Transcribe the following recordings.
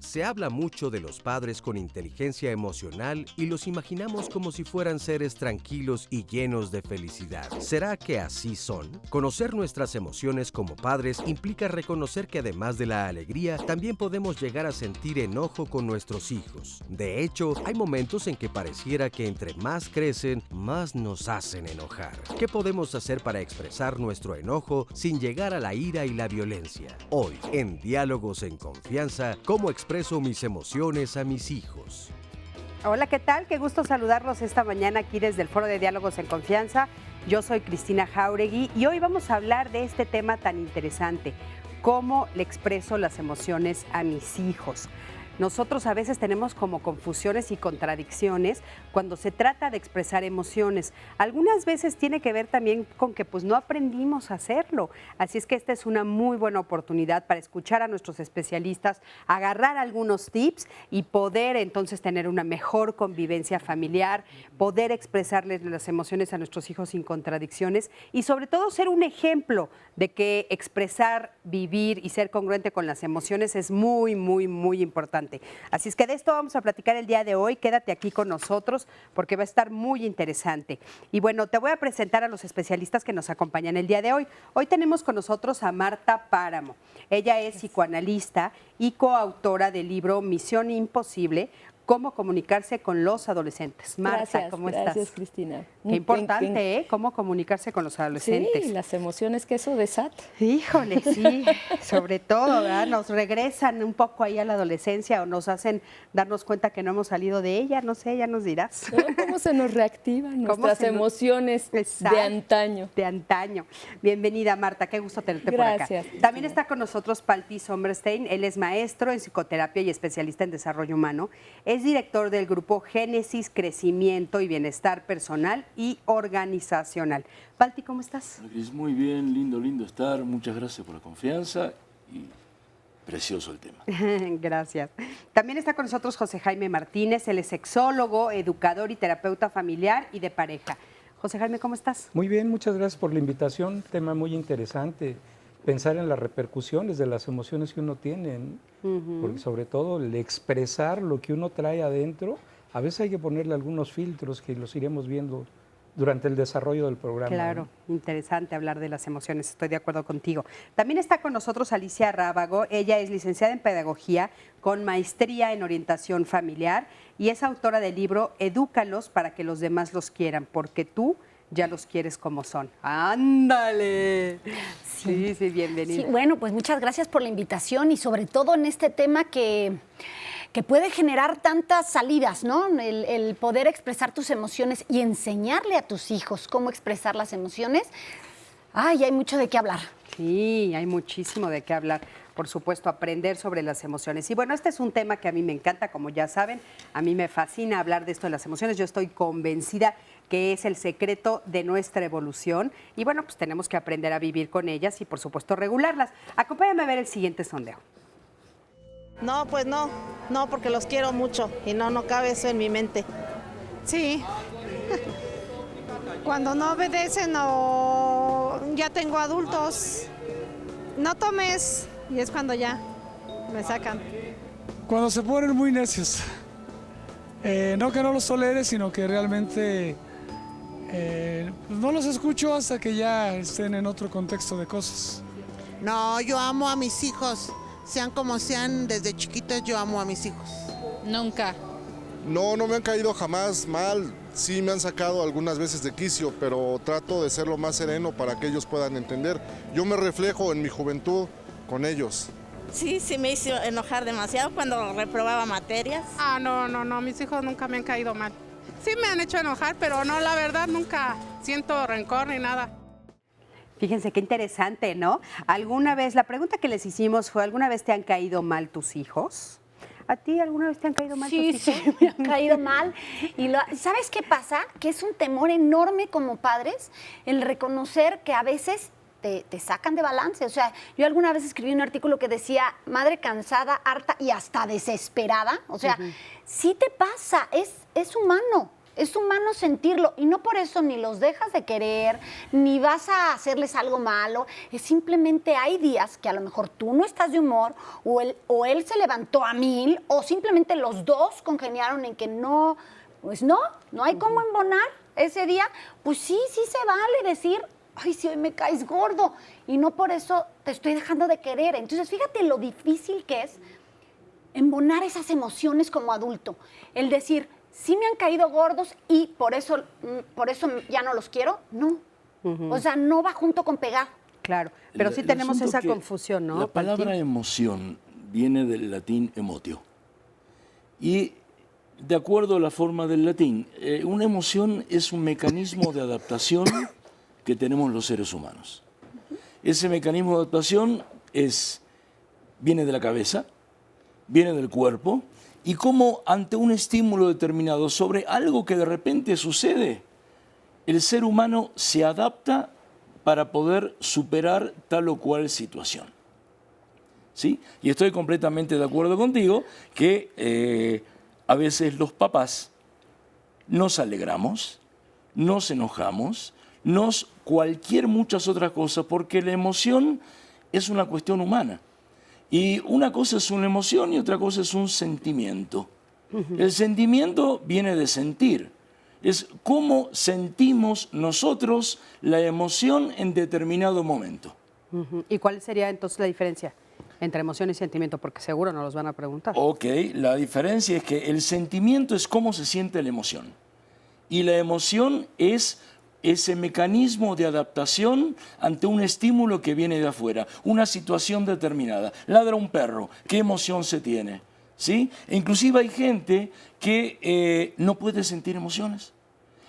Se habla mucho de los padres con inteligencia emocional y los imaginamos como si fueran seres tranquilos y llenos de felicidad. ¿Será que así son? Conocer nuestras emociones como padres implica reconocer que además de la alegría, también podemos llegar a sentir enojo con nuestros hijos. De hecho, hay momentos en que pareciera que entre más crecen, más nos hacen enojar. ¿Qué podemos hacer para expresar nuestro enojo sin llegar a la ira y la violencia? Hoy, en Diálogos en Confianza, ¿cómo expreso mis emociones a mis hijos? Hola, ¿qué tal? Qué gusto saludarlos esta mañana aquí desde el Foro de Diálogos en Confianza. Yo soy Cristina Jáuregui y hoy vamos a hablar de este tema tan interesante, cómo le expreso las emociones a mis hijos. Nosotros a veces tenemos como confusiones y contradicciones cuando se trata de expresar emociones. Algunas veces tiene que ver también con que pues no aprendimos a hacerlo. Así es que esta es una muy buena oportunidad para escuchar a nuestros especialistas, agarrar algunos tips y poder entonces tener una mejor convivencia familiar, poder expresarles las emociones a nuestros hijos sin contradicciones y sobre todo ser un ejemplo de que expresar, vivir y ser congruente con las emociones es muy, muy, muy importante. Así es que de esto vamos a platicar el día de hoy. Quédate aquí con nosotros porque va a estar muy interesante. Y bueno, te voy a presentar a los especialistas que nos acompañan el día de hoy. Hoy tenemos con nosotros a Marta Páramo. Ella es psicoanalista y coautora del libro Misión Imposible: Cómo comunicarse con los adolescentes. Marta, ¿cómo estás? Gracias, Cristina. Qué importante, ¿eh? Cómo comunicarse con los adolescentes. Sí, las emociones que eso desata. Híjole, sí, sobre todo, ¿verdad? Nos regresan un poco ahí a la adolescencia o nos hacen darnos cuenta que no hemos salido de ella, no sé, ya nos dirás. ¿No? ¿Cómo se nos reactivan nuestras emociones de antaño? De antaño. Bienvenida, Marta, qué gusto tenerte por acá. Gracias. También está con nosotros Palti Sommerstein. Él es maestro en psicoterapia y especialista en desarrollo humano. Es director del grupo Génesis, Crecimiento y Bienestar Personal y Organizacional. Palti, ¿cómo estás? Es muy bien, lindo estar. Muchas gracias por la confianza y precioso el tema. Gracias. También está con nosotros José Jaime Martínez. Él es sexólogo, educador y terapeuta familiar y de pareja. José Jaime, ¿cómo estás? Muy bien, muchas gracias por la invitación. Tema muy interesante. Pensar en las repercusiones de las emociones que uno tiene, porque sobre todo el expresar lo que uno trae adentro, a veces hay que ponerle algunos filtros que los iremos viendo durante el desarrollo del programa. Claro, interesante hablar de las emociones, estoy de acuerdo contigo. También está con nosotros Alicia Rábago. Ella es licenciada en Pedagogía con maestría en Orientación Familiar y es autora del libro Edúcalos para que los demás los quieran, porque tú ya los quieres como son. ¡Ándale! Sí, bienvenida. Sí, bueno, pues muchas gracias por la invitación y sobre todo en este tema que puede generar tantas salidas, ¿no? El poder expresar tus emociones y enseñarle a tus hijos cómo expresar las emociones. ¡Ay, hay mucho de qué hablar! Sí, hay muchísimo de qué hablar. Por supuesto, aprender sobre las emociones. Y bueno, este es un tema que a mí me encanta, como ya saben. A mí me fascina hablar de esto de las emociones. Yo estoy convencida que es el secreto de nuestra evolución. Y bueno, pues tenemos que aprender a vivir con ellas y, por supuesto, regularlas. Acompáñame a ver el siguiente sondeo. No, pues no, porque los quiero mucho y no cabe eso en mi mente. Sí. Cuando no obedecen o ya tengo adultos, no tomes, y es cuando ya me sacan. Cuando se ponen muy necios. No que no los tolere, sino que realmente no los escucho hasta que ya estén en otro contexto de cosas. No, yo amo a mis hijos. Sean como sean, desde chiquitos yo amo a mis hijos. Nunca. No me han caído jamás mal. Sí me han sacado algunas veces de quicio, pero trato de ser lo más sereno para que ellos puedan entender. Yo me reflejo en mi juventud con ellos. Sí, me hizo enojar demasiado cuando reprobaba materias. No, mis hijos nunca me han caído mal. Sí me han hecho enojar, pero no, la verdad, nunca siento rencor ni nada. Fíjense qué interesante, ¿no? ¿Alguna vez, la pregunta que les hicimos fue, ¿alguna vez te han caído mal tus hijos? ¿A ti alguna vez te han caído mal tus hijos? Sí, me han caído mal. Y ¿sabes qué pasa? Que es un temor enorme como padres el reconocer que a veces te sacan de balance. O sea, yo alguna vez escribí un artículo que decía, madre cansada, harta y hasta desesperada. O sea, sí te pasa, es humano. Es humano sentirlo y no por eso ni los dejas de querer, ni vas a hacerles algo malo. Es simplemente hay días que a lo mejor tú no estás de humor o él se levantó a 1000 o simplemente los dos congeniaron en que no, pues no hay cómo embonar ese día. Pues sí se vale decir, ay, si hoy me caes gordo y no por eso te estoy dejando de querer. Entonces fíjate lo difícil que es embonar esas emociones como adulto. El decir, sí me han caído gordos y por eso ya no los quiero, no. O sea, no va junto con pegar. Claro, pero sí tenemos esa confusión, ¿no? La palabra emoción viene del latín emotio. Y de acuerdo a la forma del latín, una emoción es un mecanismo de adaptación que tenemos los seres humanos. Ese mecanismo de adaptación viene de la cabeza, viene del cuerpo, y cómo ante un estímulo determinado sobre algo que de repente sucede, el ser humano se adapta para poder superar tal o cual situación. ¿Sí? Y estoy completamente de acuerdo contigo que a veces los papás nos alegramos, nos enojamos, muchas otras cosas, porque la emoción es una cuestión humana. Y una cosa es una emoción y otra cosa es un sentimiento. El sentimiento viene de sentir. Es cómo sentimos nosotros la emoción en determinado momento. ¿Y cuál sería entonces la diferencia entre emoción y sentimiento? Porque seguro nos los van a preguntar. Ok, la diferencia es que el sentimiento es cómo se siente la emoción. Y la emoción es ese mecanismo de adaptación ante un estímulo que viene de afuera, una situación determinada. Ladra un perro, ¿qué emoción se tiene? ¿Sí? E inclusive hay gente que no puede sentir emociones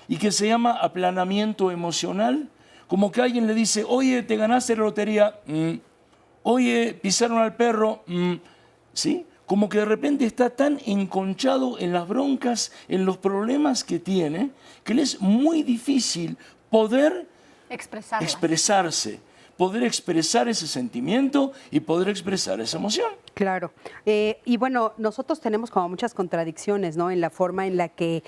y que se llama aplanamiento emocional, como que alguien le dice, oye, te ganaste la lotería, oye, pisaron al perro, ¿sí? Como que de repente está tan enconchado en las broncas, en los problemas que tiene, que le es muy difícil poder expresarse, poder expresar ese sentimiento y poder expresar esa emoción. Claro. Y bueno, nosotros tenemos como muchas contradicciones, ¿no? En la forma en la que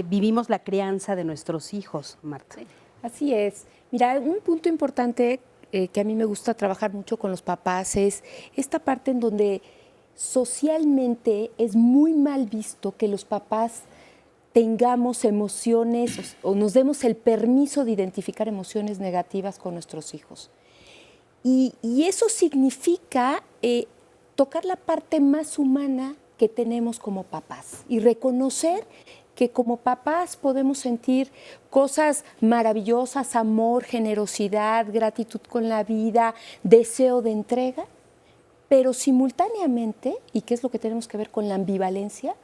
vivimos la crianza de nuestros hijos, Marta. Así es. Mira, un punto importante que a mí me gusta trabajar mucho con los papás es esta parte en donde socialmente es muy mal visto que los papás tengamos emociones o nos demos el permiso de identificar emociones negativas con nuestros hijos. Y eso significa tocar la parte más humana que tenemos como papás y reconocer que como papás podemos sentir cosas maravillosas, amor, generosidad, gratitud con la vida, deseo de entrega, pero simultáneamente, y qué es lo que tenemos que ver con la ambivalencia,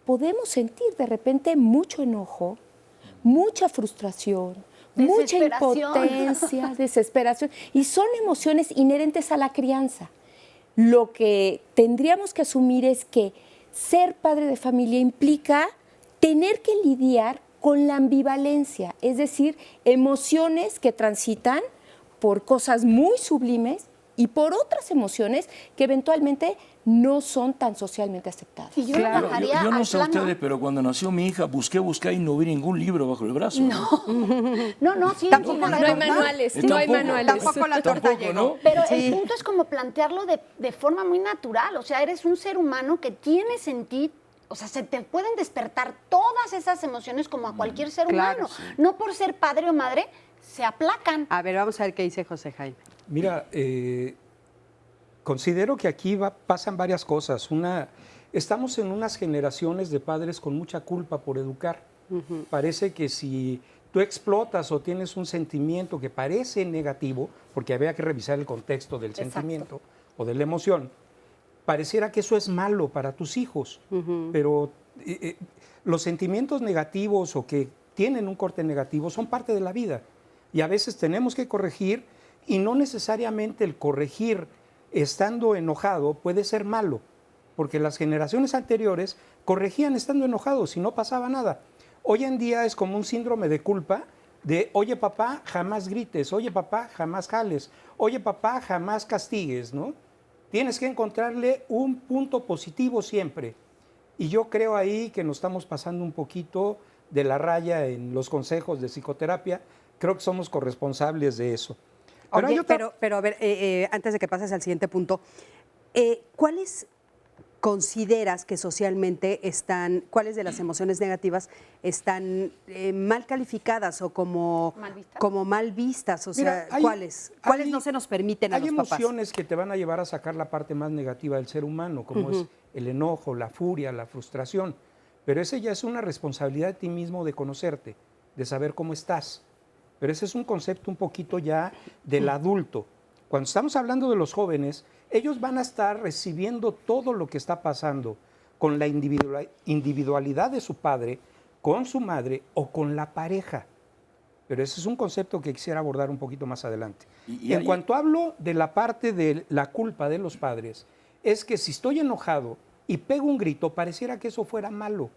podemos sentir de repente mucho enojo, mucha frustración, mucha impotencia, desesperación, y son emociones inherentes a la crianza. Lo que tendríamos que asumir es que ser padre de familia implica tener que lidiar con la ambivalencia, es decir, emociones que transitan por cosas muy sublimes y por otras emociones que eventualmente no son tan socialmente aceptadas. Y yo yo no sé ustedes, pero cuando nació mi hija busqué y no vi ningún libro bajo el brazo. No, sí. Tampoco no hay manuales, no hay manuales. Tampoco la torta llegó. Pero el punto es como plantearlo de forma muy natural. O sea, eres un ser humano que tiene sentido. O sea, se te pueden despertar todas esas emociones como a cualquier ser humano. Sí. No por ser padre o madre se aplacan. A ver, vamos a ver qué dice José Jaime. Mira, considero que aquí pasan varias cosas. Estamos en unas generaciones de padres con mucha culpa por educar. Parece que si tú explotas o tienes un sentimiento que parece negativo, porque había que revisar el contexto del sentimiento o de la emoción, pareciera que eso es malo para tus hijos. Pero los sentimientos negativos o que tienen un corte negativo son parte de la vida. Y a veces tenemos que corregir, y no necesariamente el corregir estando enojado puede ser malo, porque las generaciones anteriores corregían estando enojados y no pasaba nada. Hoy en día es como un síndrome de culpa de, oye papá, jamás grites, oye papá, jamás jales, oye papá, jamás castigues, ¿no? Tienes que encontrarle un punto positivo siempre. Y yo creo ahí que nos estamos pasando un poquito de la raya en los consejos de psicoterapia. Creo que somos corresponsables de eso. Oye, pero a ver, antes de que pases al siguiente punto, ¿cuáles consideras que socialmente cuáles de las emociones negativas están mal calificadas o como mal vistas? O sea, Mira, ¿cuáles no se nos permiten a los papás? Hay emociones que te van a llevar a sacar la parte más negativa del ser humano, como es el enojo, la furia, la frustración. Pero esa ya es una responsabilidad de ti mismo de conocerte, de saber cómo estás. Pero ese es un concepto un poquito ya del adulto. Cuando estamos hablando de los jóvenes, ellos van a estar recibiendo todo lo que está pasando con la individualidad de su padre, con su madre o con la pareja. Pero ese es un concepto que quisiera abordar un poquito más adelante. Y en cuanto hablo de la parte de la culpa de los padres, es que si estoy enojado y pego un grito, pareciera que eso fuera malo.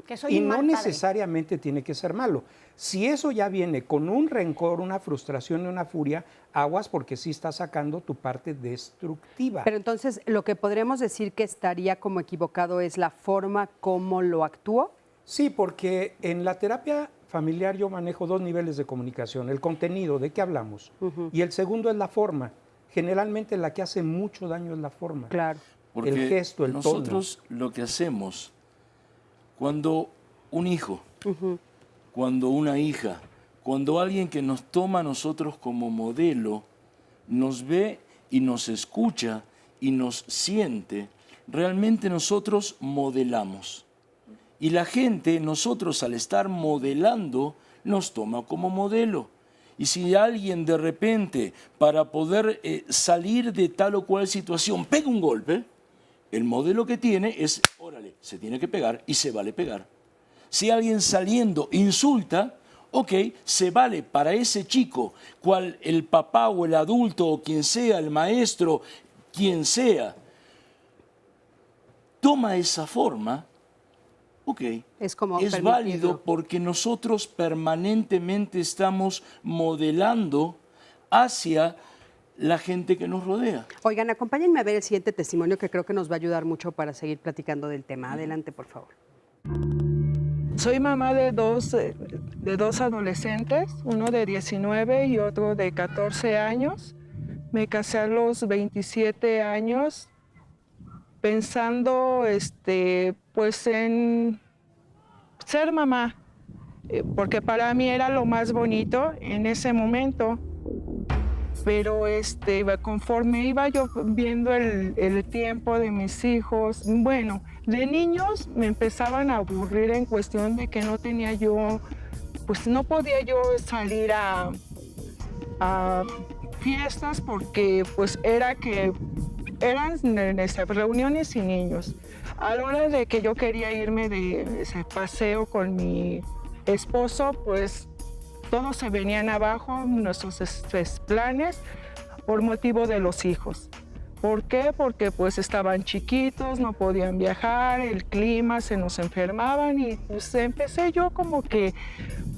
Que soy y un no mal necesariamente tiene que ser malo. Si eso ya viene con un rencor, una frustración y una furia, aguas, porque sí está sacando tu parte destructiva. Pero entonces, lo que podríamos decir que estaría como equivocado es la forma como lo actuó. Sí, porque en la terapia familiar yo manejo 2 niveles de comunicación. El contenido, ¿de qué hablamos? Y el segundo es la forma. Generalmente la que hace mucho daño es la forma. Claro. Porque el gesto, el nosotros tono. Lo que hacemos, cuando un hijo, cuando una hija, cuando alguien que nos toma a nosotros como modelo, nos ve y nos escucha y nos siente, realmente nosotros modelamos. Y la gente, nosotros al estar modelando, nos toma como modelo. Y si alguien de repente, para poder salir de tal o cual situación, pega un golpe, el modelo que tiene es, órale, se tiene que pegar y se vale pegar. Si alguien saliendo insulta, ok, se vale para ese chico, cual el papá o el adulto o quien sea, el maestro, quien sea, toma esa forma, ok, es válido porque nosotros permanentemente estamos modelando hacia la gente que nos rodea. Oigan, acompáñenme a ver el siguiente testimonio que creo que nos va a ayudar mucho para seguir platicando del tema. Adelante, por favor. Soy mamá de dos adolescentes, uno de 19 y otro de 14 años. Me casé a los 27 años pensando pues en ser mamá, porque para mí era lo más bonito en ese momento. Pero conforme iba yo viendo el tiempo de mis hijos, bueno, de niños me empezaban a aburrir en cuestión de que no tenía yo, pues no podía yo salir a fiestas porque pues eran reuniones y niños. A la hora de que yo quería irme de ese paseo con mi esposo, pues todos se venían abajo, nuestros planes, por motivo de los hijos. ¿Por qué? Porque pues estaban chiquitos, no podían viajar, el clima, se nos enfermaban y pues empecé yo como que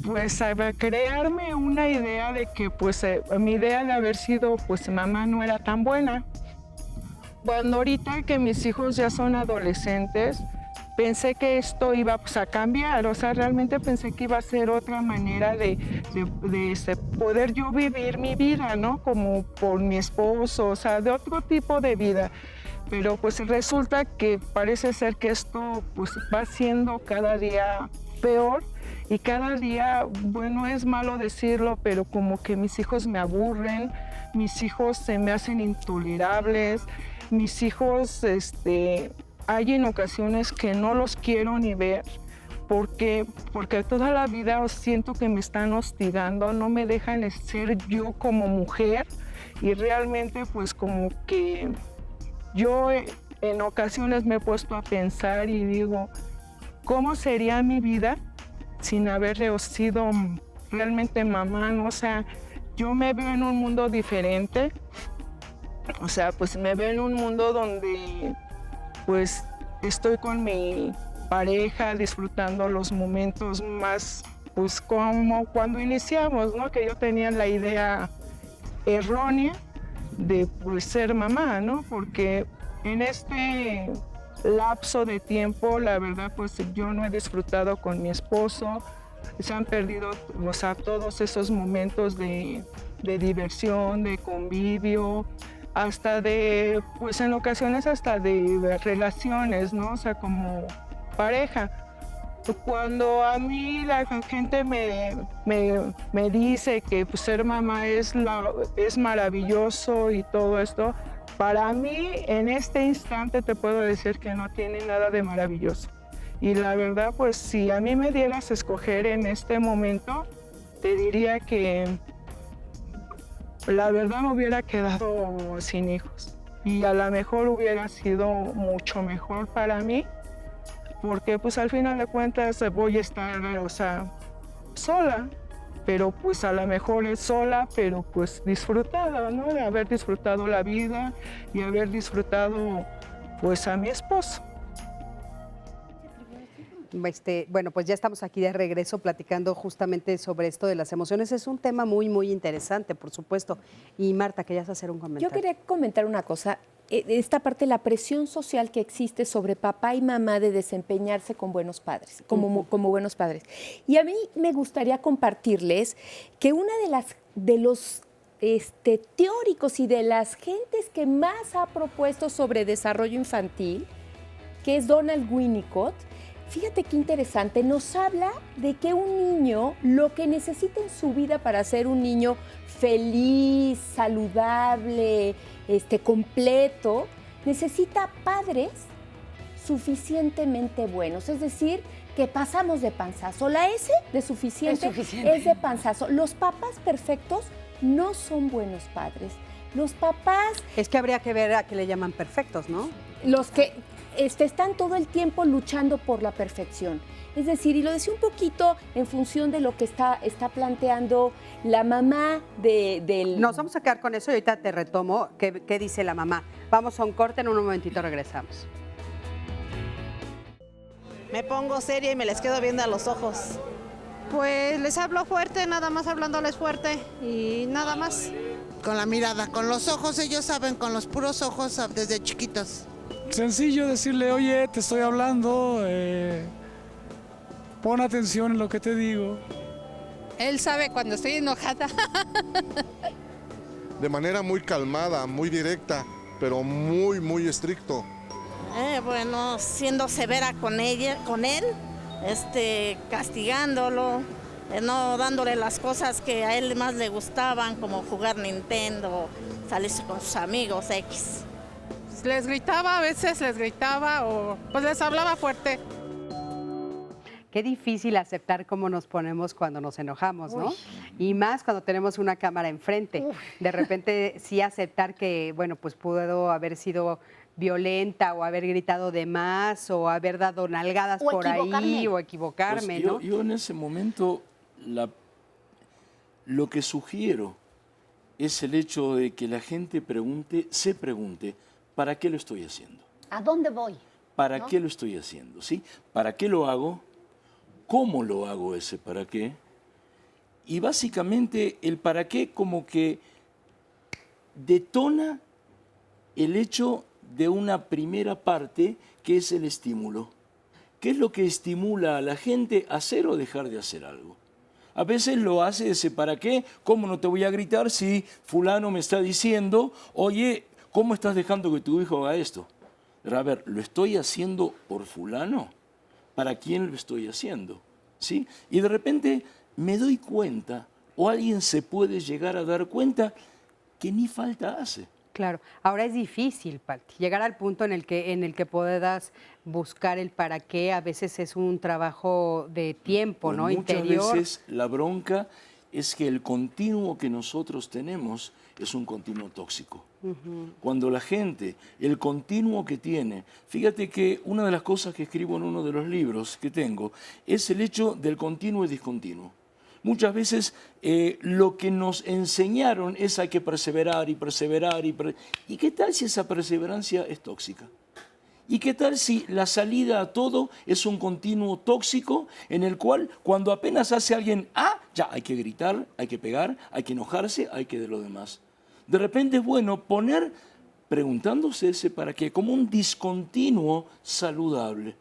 pues a crearme una idea de que pues mi idea de haber sido pues mamá no era tan buena. Cuando ahorita que mis hijos ya son adolescentes, pensé que esto iba pues, a cambiar, o sea, realmente pensé que iba a ser otra manera de poder yo vivir mi vida, ¿no? Como por mi esposo, o sea, de otro tipo de vida. Pero pues resulta que parece ser que esto pues va siendo cada día peor y cada día, bueno, es malo decirlo, pero como que mis hijos me aburren, mis hijos se me hacen intolerables, mis hijos, hay en ocasiones que no los quiero ni ver porque toda la vida siento que me están hostigando, no me dejan ser yo como mujer y realmente pues como que yo en ocasiones me he puesto a pensar y digo, ¿cómo sería mi vida sin haber sido realmente mamá? ¿No? O sea, yo me veo en un mundo diferente. O sea, pues me veo en un mundo donde pues estoy con mi pareja disfrutando los momentos más, pues como cuando iniciamos, ¿no? Que yo tenía la idea errónea de pues, ser mamá, ¿no? Porque en este lapso de tiempo, la verdad, pues yo no he disfrutado con mi esposo, se han perdido, o sea, todos esos momentos de diversión, de convivio, hasta de, pues en ocasiones hasta de relaciones, ¿no? O sea, como pareja. Cuando a mí la gente me dice que pues, ser mamá es maravilloso y todo esto, para mí en este instante te puedo decir que no tiene nada de maravilloso. Y la verdad, pues si a mí me dieras a escoger en este momento, te diría que la verdad me hubiera quedado sin hijos. Y a lo mejor hubiera sido mucho mejor para mí, porque pues al final de cuentas voy a estar, o sea, sola, pero pues a lo mejor es sola, pero pues disfrutada, ¿no? De haber disfrutado la vida y haber disfrutado pues a mi esposo. Bueno, pues ya estamos aquí de regreso platicando justamente sobre esto de las emociones. Es un tema muy, muy interesante, por supuesto. Y Marta, querías hacer un comentario. Yo quería comentar una cosa. Esta parte, la presión social que existe sobre papá y mamá de desempeñarse con buenos padres, como buenos padres. Y a mí me gustaría compartirles que una de los teóricos y de las gentes que más ha propuesto sobre desarrollo infantil, que es Donald Winnicott, fíjate qué interesante, nos habla de que un niño, lo que necesita en su vida para ser un niño feliz, saludable, completo, necesita padres suficientemente buenos. Es decir, que pasamos de panzazo. La S de suficiente es de panzazo. Los papás perfectos no son buenos padres. Los papás... Es que habría que ver a qué le llaman perfectos, ¿no? Los que están todo el tiempo luchando por la perfección. Es decir, y lo decía un poquito en función de lo que está planteando la mamá del... Nos vamos a quedar con eso y ahorita te retomo qué dice la mamá. Vamos a un corte, en un momentito regresamos. Me pongo seria y me les quedo viendo a los ojos. Pues les hablo fuerte, nada más hablándoles fuerte y nada más. Con la mirada, con los ojos, ellos saben, con los puros ojos desde chiquitos. Sencillo decirle, oye, te estoy hablando, pon atención en lo que te digo. Él sabe cuando estoy enojada. De manera muy calmada, muy directa, pero muy, muy estricto. Bueno, siendo severa con él, castigándolo, no dándole las cosas que a él más le gustaban, como jugar Nintendo, salirse con sus amigos, X. Les gritaba, a veces les gritaba o pues les hablaba fuerte. Qué difícil aceptar cómo nos ponemos cuando nos enojamos, ¿no? Y más cuando tenemos una cámara enfrente. De repente sí aceptar que, bueno, pues puedo haber sido violenta o haber gritado de más o haber dado nalgadas por ahí o equivocarme, pues ¿no? Yo en ese momento lo que sugiero es el hecho de que la gente se pregunte, ¿para qué lo estoy haciendo? ¿A dónde voy? ¿Para qué lo estoy haciendo? ¿Sí? ¿Para qué lo hago? ¿Cómo lo hago ese para qué? Y básicamente el para qué como que detona el hecho de una primera parte que es el estímulo. ¿Qué es lo que estimula a la gente a hacer o dejar de hacer algo? A veces lo hace ese para qué, ¿cómo no te voy a gritar si fulano me está diciendo, oye, ¿cómo estás dejando que tu hijo haga esto? A ver, ¿lo estoy haciendo por fulano? ¿Para quién lo estoy haciendo? ¿Sí? Y de repente me doy cuenta, o alguien se puede llegar a dar cuenta, que ni falta hace. Claro, ahora es difícil, Pati, llegar al punto en el que puedas buscar el para qué. A veces es un trabajo de tiempo, Pues ¿no? Interior. Muchas veces la bronca es que el continuo que nosotros tenemos es un continuo tóxico. Cuando la gente, el continuo que tiene, fíjate que una de las cosas que escribo en uno de los libros que tengo es el hecho del continuo y discontinuo. muchas veces lo que nos enseñaron es hay que perseverar y perseverar. ¿Y qué tal si esa perseverancia es tóxica? ¿Y qué tal si la salida a todo es un continuo tóxico en el cual cuando apenas hace alguien ya hay que gritar, hay que pegar, hay que enojarse, hay que de lo demás? De repente es bueno poner, preguntándose ese para qué, como un discontinuo saludable.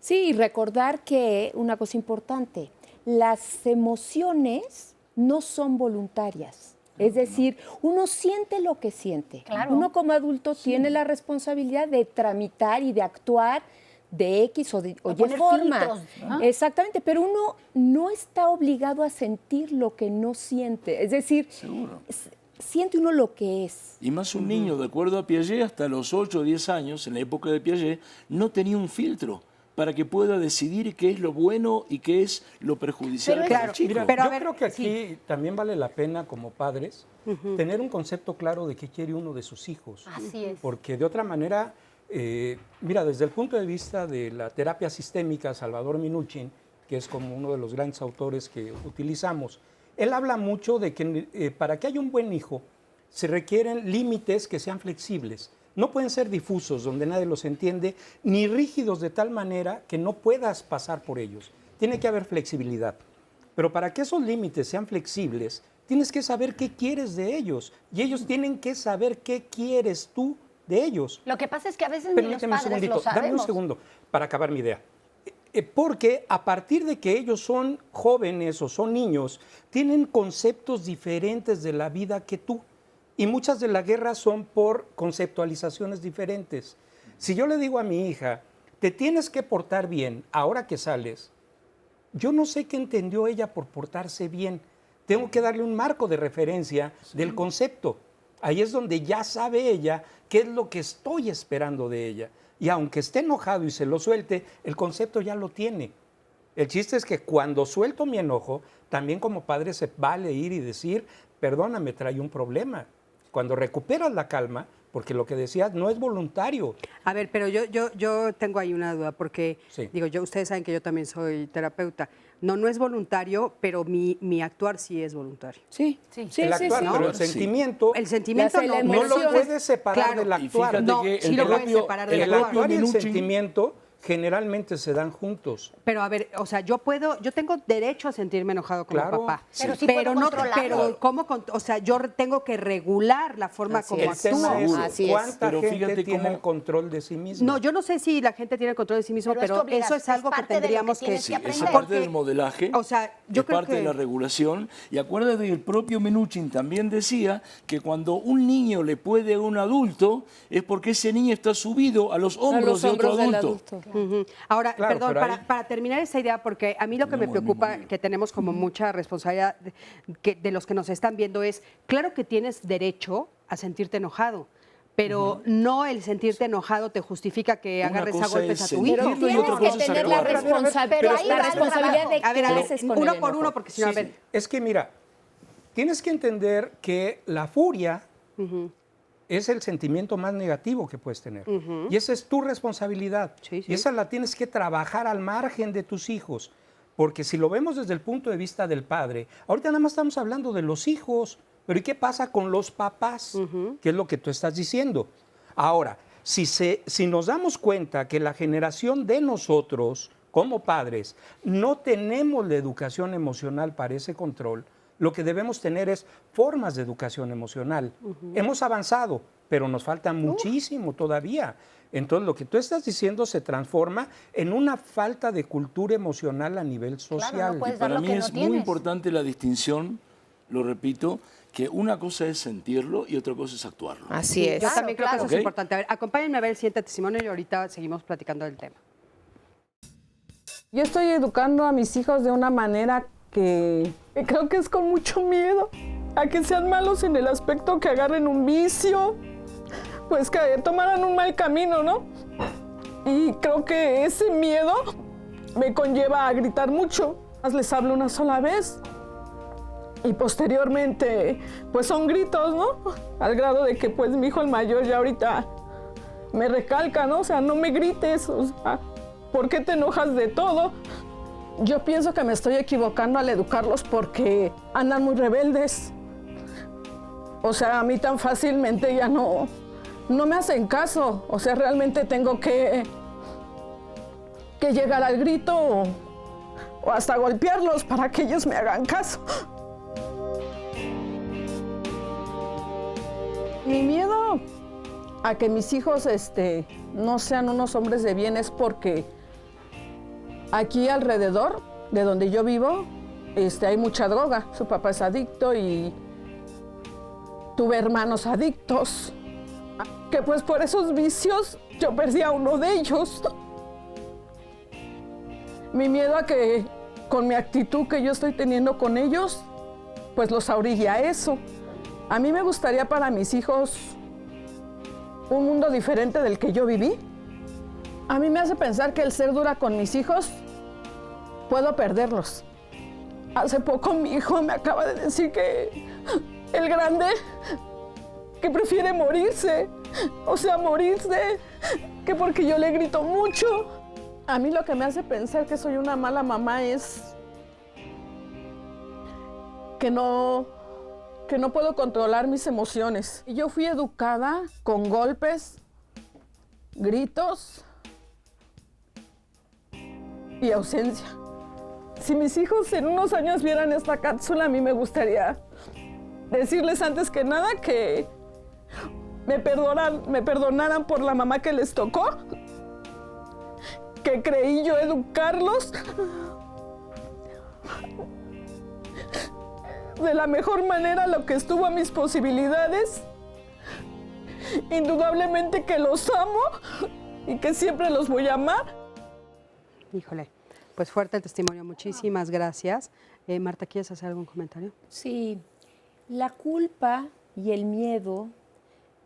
Sí, y recordar que una cosa importante, las emociones no son voluntarias. Es decir, uno siente lo que siente. Claro. Uno como adulto tiene la responsabilidad de tramitar y de actuar de X o Y forma. Filtros, ¿no? Exactamente, pero uno no está obligado a sentir lo que no siente. Es decir, siente uno lo que es. Y más un niño, de acuerdo a Piaget, hasta los 8 o 10 años, en la época de Piaget, no tenía un filtro para que pueda decidir qué es lo bueno y qué es lo perjudicial para el chico. Mira, yo creo que aquí también vale la pena como padres tener un concepto claro de qué quiere uno de sus hijos. Así es. Porque de otra manera, mira, desde el punto de vista de la terapia sistémica, Salvador Minuchin, que es como uno de los grandes autores que utilizamos, él habla mucho de que para que haya un buen hijo se requieren límites que sean flexibles. No pueden ser difusos, donde nadie los entiende, ni rígidos de tal manera que no puedas pasar por ellos. Tiene que haber flexibilidad. Pero para que esos límites sean flexibles, tienes que saber qué quieres de ellos. Y ellos tienen que saber qué quieres tú de ellos. Lo que pasa es que a veces ni los padres lo sabemos. Dame un segundo para acabar mi idea. Porque a partir de que ellos son jóvenes o son niños, tienen conceptos diferentes de la vida que tú. Y muchas de las guerras son por conceptualizaciones diferentes. Si yo le digo a mi hija, te tienes que portar bien ahora que sales, yo no sé qué entendió ella por portarse bien. Tengo que darle un marco de referencia del concepto. Ahí es donde ya sabe ella qué es lo que estoy esperando de ella. Y aunque esté enojado y se lo suelte, el concepto ya lo tiene. El chiste es que cuando suelto mi enojo, también como padre se vale ir y decir, perdóname, trae un problema. Cuando recuperas la calma, porque lo que decías no es voluntario. A ver, pero yo tengo ahí una duda, porque ustedes saben que yo también soy terapeuta. No es voluntario, pero mi actuar sí es voluntario. Sí. El actuar, ¿no? pero el sentimiento no lo puedes separar del actuar. No, sí lo puedes separar del actuar. El actuar y el sentimiento generalmente se dan juntos. Pero a ver, o sea, yo tengo derecho a sentirme enojado con mi papá. Pero sí puedo controlarlo. O sea, yo tengo que regular la forma como actúo. ¿Cuánta gente tiene el control de sí misma? No, yo no sé si la gente tiene el control de sí misma, pero eso es algo que tendríamos que aprender. Es parte del modelaje, o sea, yo creo parte de la regulación. Y acuérdate que el propio Minuchin también decía que cuando un niño le puede a un adulto es porque ese niño está subido a los hombros de otro adulto. Ahora, perdón, para terminar esta idea, porque a mí lo que me preocupa, que tenemos como mucha responsabilidad de los que nos están viendo es, claro que tienes derecho a sentirte enojado, pero no el sentirte enojado te justifica que agarres a golpes a tu hijo. Pero tienes que tener la responsabilidad de qué haces con uno por uno, porque si no, a ver. Es que mira, tienes que entender que la furia es el sentimiento más negativo que puedes tener. Y esa es tu responsabilidad. Y esa la tienes que trabajar al margen de tus hijos. Porque si lo vemos desde el punto de vista del padre, ahorita nada más estamos hablando de los hijos, pero ¿y qué pasa con los papás? ¿Qué es lo que tú estás diciendo? Ahora, si nos damos cuenta que la generación de nosotros, como padres, no tenemos la educación emocional para ese control, lo que debemos tener es formas de educación emocional. Hemos avanzado, pero nos falta muchísimo todavía. Entonces, lo que tú estás diciendo se transforma en una falta de cultura emocional a nivel social. Claro, no puedes dar para lo mí que es no muy tienes. importante la distinción, lo repito, que una cosa es sentirlo y otra cosa es actuarlo. Así es. Yo también creo que eso es importante. A ver, acompáñenme a ver, siéntate, Simone, y ahorita seguimos platicando del tema. Yo estoy educando a mis hijos de una manera que creo que es con mucho miedo a que sean malos en el aspecto que agarren un vicio, pues que tomaran un mal camino, ¿no? Y creo que ese miedo me conlleva a gritar mucho. Les hablo una sola vez y posteriormente pues son gritos, ¿no? Al grado de que pues mi hijo el mayor ya ahorita me recalca, ¿no? O sea, no me grites, o sea, ¿por qué te enojas de todo? Yo pienso que me estoy equivocando al educarlos porque andan muy rebeldes. O sea, a mí tan fácilmente ya no me hacen caso. O sea, realmente tengo que llegar al grito o hasta golpearlos para que ellos me hagan caso. Mi miedo a que mis hijos no sean unos hombres de bien es porque aquí alrededor de donde yo vivo hay mucha droga. Su papá es adicto y tuve hermanos adictos, que pues por esos vicios yo perdí a uno de ellos. Mi miedo a que con mi actitud que yo estoy teniendo con ellos, pues los orille a eso. A mí me gustaría para mis hijos un mundo diferente del que yo viví. A mí me hace pensar que el ser dura con mis hijos, puedo perderlos. Hace poco mi hijo me acaba de decir que el grande, que prefiere morirse. O sea, morirse, que porque yo le grito mucho. A mí lo que me hace pensar que soy una mala mamá es que no puedo controlar mis emociones. Yo fui educada con golpes, gritos y ausencia. Si mis hijos en unos años vieran esta cápsula, a mí me gustaría decirles antes que nada que me perdonaran por la mamá que les tocó, que creí yo educarlos de la mejor manera, lo que estuvo a mis posibilidades. Indudablemente que los amo y que siempre los voy a amar. Híjole, pues fuerte el testimonio, muchísimas gracias. Marta, ¿quieres hacer algún comentario? Sí, la culpa y el miedo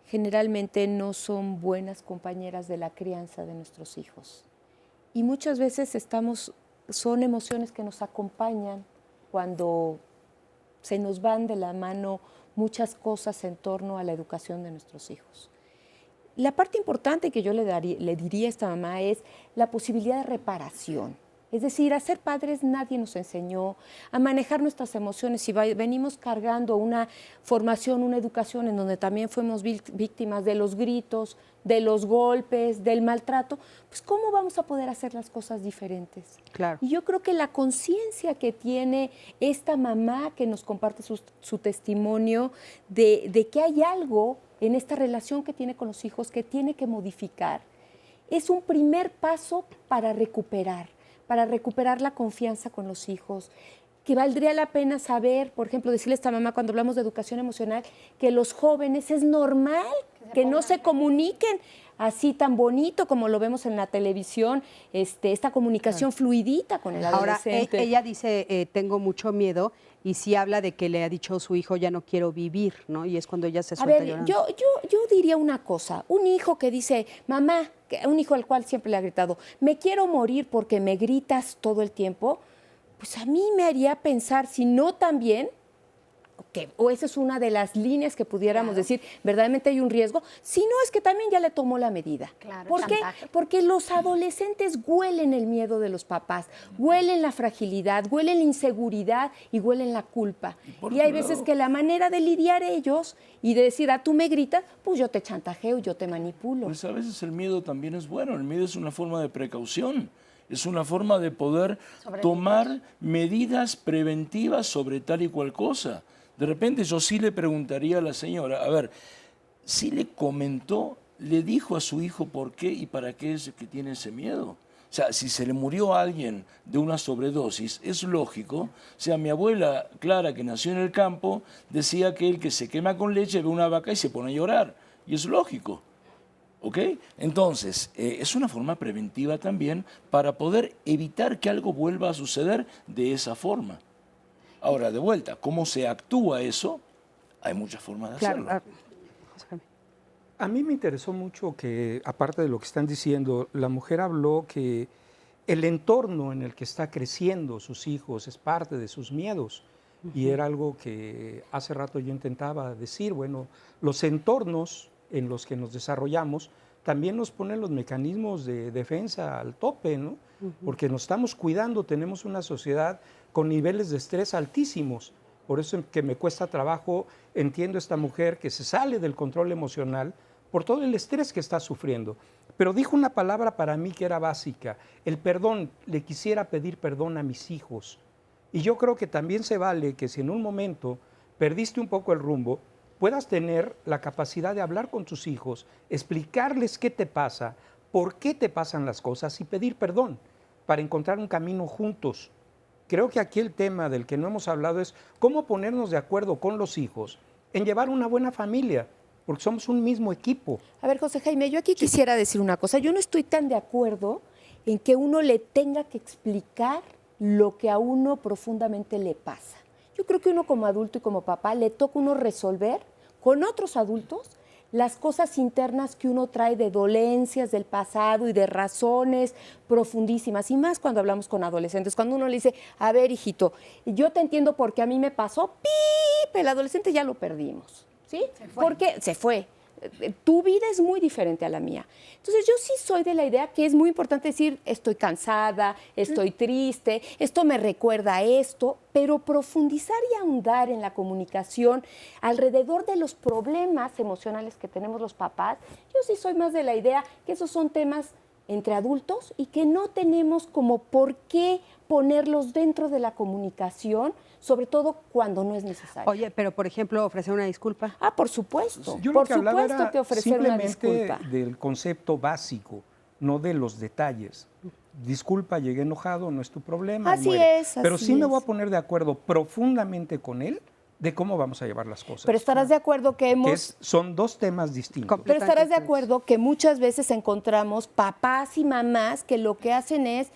generalmente no son buenas compañeras de la crianza de nuestros hijos. Y muchas veces son emociones que nos acompañan cuando se nos van de la mano muchas cosas en torno a la educación de nuestros hijos. La parte importante que yo le diría a esta mamá es la posibilidad de reparación. Es decir, a ser padres nadie nos enseñó a manejar nuestras emociones y venimos cargando una formación, una educación en donde también fuimos víctimas de los gritos, de los golpes, del maltrato. Pues ¿cómo vamos a poder hacer las cosas diferentes? Claro. Y yo creo que la conciencia que tiene esta mamá que nos comparte su testimonio de que hay algo en esta relación que tiene con los hijos que tiene que modificar, es un primer paso para recuperar la confianza con los hijos, que valdría la pena saber, por ejemplo, decirle a esta mamá cuando hablamos de educación emocional, que los jóvenes es normal que no se comuniquen así tan bonito como lo vemos en la televisión, esta comunicación fluidita con el adolescente. Ahora, ella dice, tengo mucho miedo, y sí habla de que le ha dicho a su hijo, ya no quiero vivir, ¿no? Y es cuando ella se suelta llorando. Yo diría una cosa, un hijo que dice, mamá, un hijo al cual siempre le ha gritado, me quiero morir porque me gritas todo el tiempo, pues a mí me haría pensar, si no también, o esa es una de las líneas que pudiéramos decir, verdaderamente hay un riesgo, si no es que también ya le tomó la medida. Claro, ¿Por qué? Porque los adolescentes huelen el miedo de los papás, huelen la fragilidad, huelen la inseguridad y huelen la culpa. Y hay veces que la manera de lidiar ellos y de decir, tú me gritas, pues yo te chantajeo, yo te manipulo. Pues a veces el miedo también es bueno, el miedo es una forma de precaución. Es una forma de poder tomar medidas preventivas sobre tal y cual cosa. De repente yo sí le preguntaría a la señora, a ver, ¿sí le comentó, le dijo a su hijo por qué y para qué es que tiene ese miedo? O sea, si se le murió a alguien de una sobredosis, es lógico. O sea, mi abuela Clara, que nació en el campo, decía que el que se quema con leche ve una vaca y se pone a llorar. Y es lógico. ¿Ok? Entonces, es una forma preventiva también para poder evitar que algo vuelva a suceder de esa forma. Ahora, de vuelta, ¿cómo se actúa eso? Hay muchas formas de hacerlo. A mí me interesó mucho que, aparte de lo que están diciendo, la mujer habló que el entorno en el que está creciendo sus hijos es parte de sus miedos. Y era algo que hace rato yo intentaba decir, bueno, los entornos en los que nos desarrollamos también nos ponen los mecanismos de defensa al tope, ¿no? Porque nos estamos cuidando, tenemos una sociedad con niveles de estrés altísimos. Por eso es que me cuesta trabajo, entiendo a esta mujer que se sale del control emocional por todo el estrés que está sufriendo. Pero dijo una palabra para mí que era básica, el perdón. Le quisiera pedir perdón a mis hijos. Y yo creo que también se vale que si en un momento perdiste un poco el rumbo, puedas tener la capacidad de hablar con tus hijos, explicarles qué te pasa, por qué te pasan las cosas y pedir perdón para encontrar un camino juntos. Creo que aquí el tema del que no hemos hablado es cómo ponernos de acuerdo con los hijos en llevar una buena familia, porque somos un mismo equipo. A ver, José Jaime, yo aquí quisiera decir una cosa. Yo no estoy tan de acuerdo en que uno le tenga que explicar lo que a uno profundamente le pasa. Yo creo que uno como adulto y como papá le toca a uno resolver con otros adultos las cosas internas que uno trae de dolencias del pasado y de razones profundísimas, y más cuando hablamos con adolescentes, cuando uno le dice, a ver, hijito, yo te entiendo porque a mí me pasó, ¡pip! El adolescente ya lo perdimos, ¿sí? Porque se fue. Tu vida es muy diferente a la mía. Entonces yo sí soy de la idea que es muy importante decir, estoy cansada, estoy triste, esto me recuerda a esto, pero profundizar y ahondar en la comunicación alrededor de los problemas emocionales que tenemos los papás, yo sí soy más de la idea que esos son temas entre adultos y que no tenemos como por qué ponerlos dentro de la comunicación, sobre todo cuando no es necesario. Oye, pero por ejemplo, ofrecer una disculpa. Ah, por supuesto. Yo por lo que hablaba supuesto era que ofrecer una disculpa. simplemente del concepto básico, no de los detalles. Disculpa, llegué enojado, no es tu problema. Así es, Pero así sí me es. voy a poner de acuerdo profundamente con él de cómo vamos a llevar las cosas. Pero estarás de acuerdo que hemos... son dos temas distintos. Pero estarás de acuerdo que muchas veces encontramos papás y mamás que lo que hacen es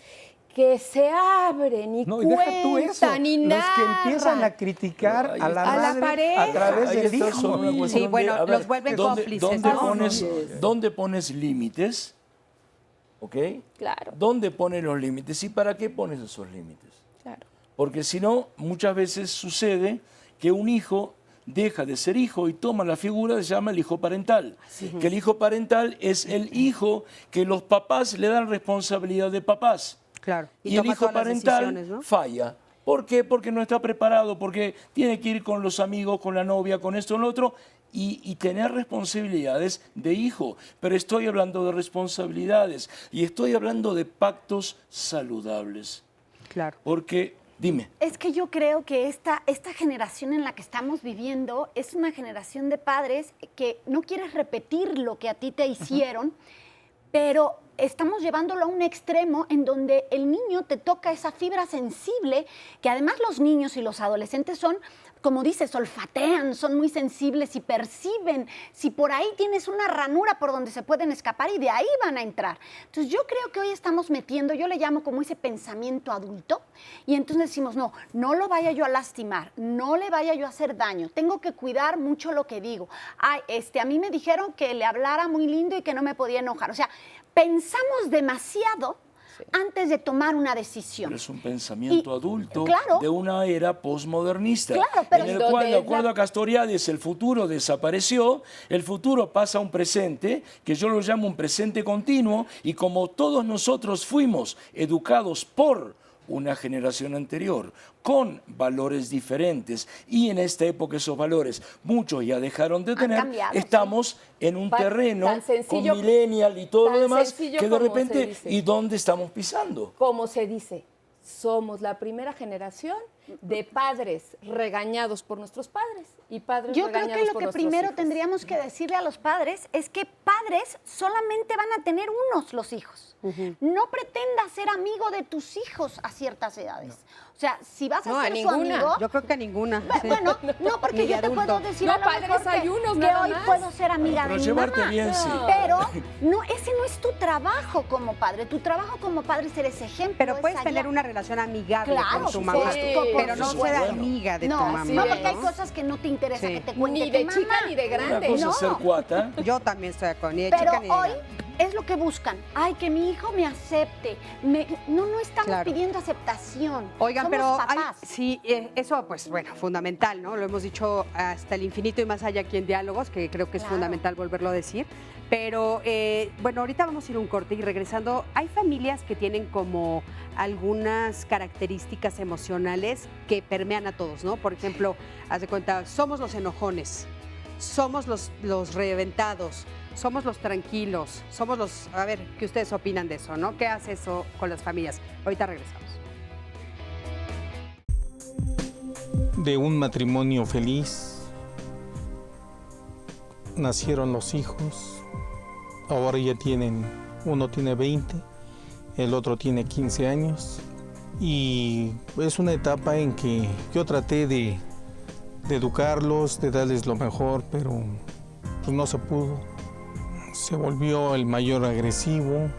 que se abren y No, y deja tú eso, cuentan y los que narran. empiezan a criticar a la madre pareja. a través Ahí del está hijo. sobre una cuestión Sí, bueno, de, a ver, los vuelven ¿dónde- cómplices, ¿dónde ¿no? ¿Dónde pones límites? ¿Ok? Claro. ¿Dónde pones los límites? ¿Y para qué pones esos límites? Claro. Porque si no, muchas veces sucede que un hijo deja de ser hijo y toma la figura que se llama el hijo parental. Que el hijo parental es el hijo que los papás le dan responsabilidad de papás. Claro. Y el toma hijo todas las parental decisiones, ¿no? falla. ¿Por qué? Porque no está preparado, porque tiene que ir con los amigos, con la novia, con esto, con lo otro, y tener responsabilidades de hijo. Pero estoy hablando de responsabilidades y estoy hablando de pactos saludables. Claro. Porque, dime. Es que yo creo que esta generación en la que estamos viviendo es una generación de padres que no quieres repetir lo que a ti te hicieron, pero estamos llevándolo a un extremo en donde el niño te toca esa fibra sensible, que además los niños y los adolescentes son, como dices, olfatean, son muy sensibles y perciben si por ahí tienes una ranura por donde se pueden escapar y de ahí van a entrar. Entonces yo creo que hoy estamos metiendo, yo le llamo como ese pensamiento adulto, y entonces decimos, no lo vaya yo a lastimar, no le vaya yo a hacer daño, tengo que cuidar mucho lo que digo. Ay, a mí me dijeron que le hablara muy lindo y que no me podía enojar. O sea, pensamos demasiado antes de tomar una decisión. Pero es un pensamiento adulto claro, de una era postmodernista, claro, pero en el cual, de acuerdo a Castoriadis, el futuro desapareció, el futuro pasa a un presente, que yo lo llamo un presente continuo, y como todos nosotros fuimos educados por una generación anterior, con valores diferentes, y en esta época esos valores muchos ya dejaron de tener, cambiado, estamos en un terreno tan sencillo- con millennial y todo tan lo demás, sencillo que de como se repente, dice. ¿y dónde estamos pisando? Como se dice, somos la primera generación de padres regañados por nuestros padres y padres yo creo regañados que lo por que nuestros primero hijos. tendríamos que decirle a los padres es que padres solamente van a tener unos los hijos. No pretendas ser amigo de tus hijos a ciertas edades. O sea, si vas a ser su amigo... Yo creo que a ninguna. sí. Bueno, no, porque Ni yo te adulto. puedo decir No, a lo padres mejor hay que, unos, que nada hoy más. puedo ser amiga Pero de mi llevarte mamá. bien, sí. Pero no, ese no es tu trabajo como padre. Tu trabajo como padre es ser ese ejemplo. Pero es puedes allá. tener una relación amigable Claro, con tu por mamá, supuesto, pero no por ser supuesto. amiga de tu No, mamá. no, porque hay ¿no? cosas que no te interesa Sí. que te cuente Ni tu de mamá. chica ni de grande. Una cosa No. es ser cuata. Yo también estoy de acuerdo, ni de Pero chica ni de hoy grande. es lo que buscan. Ay, que mi hijo me acepte. No estamos pidiendo aceptación. Oigan, somos pero papás. sí, eso pues bueno, fundamental, ¿no? Lo hemos dicho hasta el infinito y más allá aquí en Diálogos, que creo que es fundamental volverlo a decir. Pero bueno, ahorita vamos a ir a un corte y regresando, hay familias que tienen como algunas características emocionales que permean a todos, ¿no? Por ejemplo, haz de cuenta, somos los enojones, somos los reventados, somos los tranquilos, somos los... A ver, ¿qué ustedes opinan de eso, no? ¿Qué hace eso con las familias? Ahorita regresamos. De un matrimonio feliz nacieron los hijos. Ahora ya uno tiene 20, el otro tiene 15 años. Y es una etapa en que yo traté de educarlos, de darles lo mejor, pero pues no se pudo. Se volvió el mayor agresivo.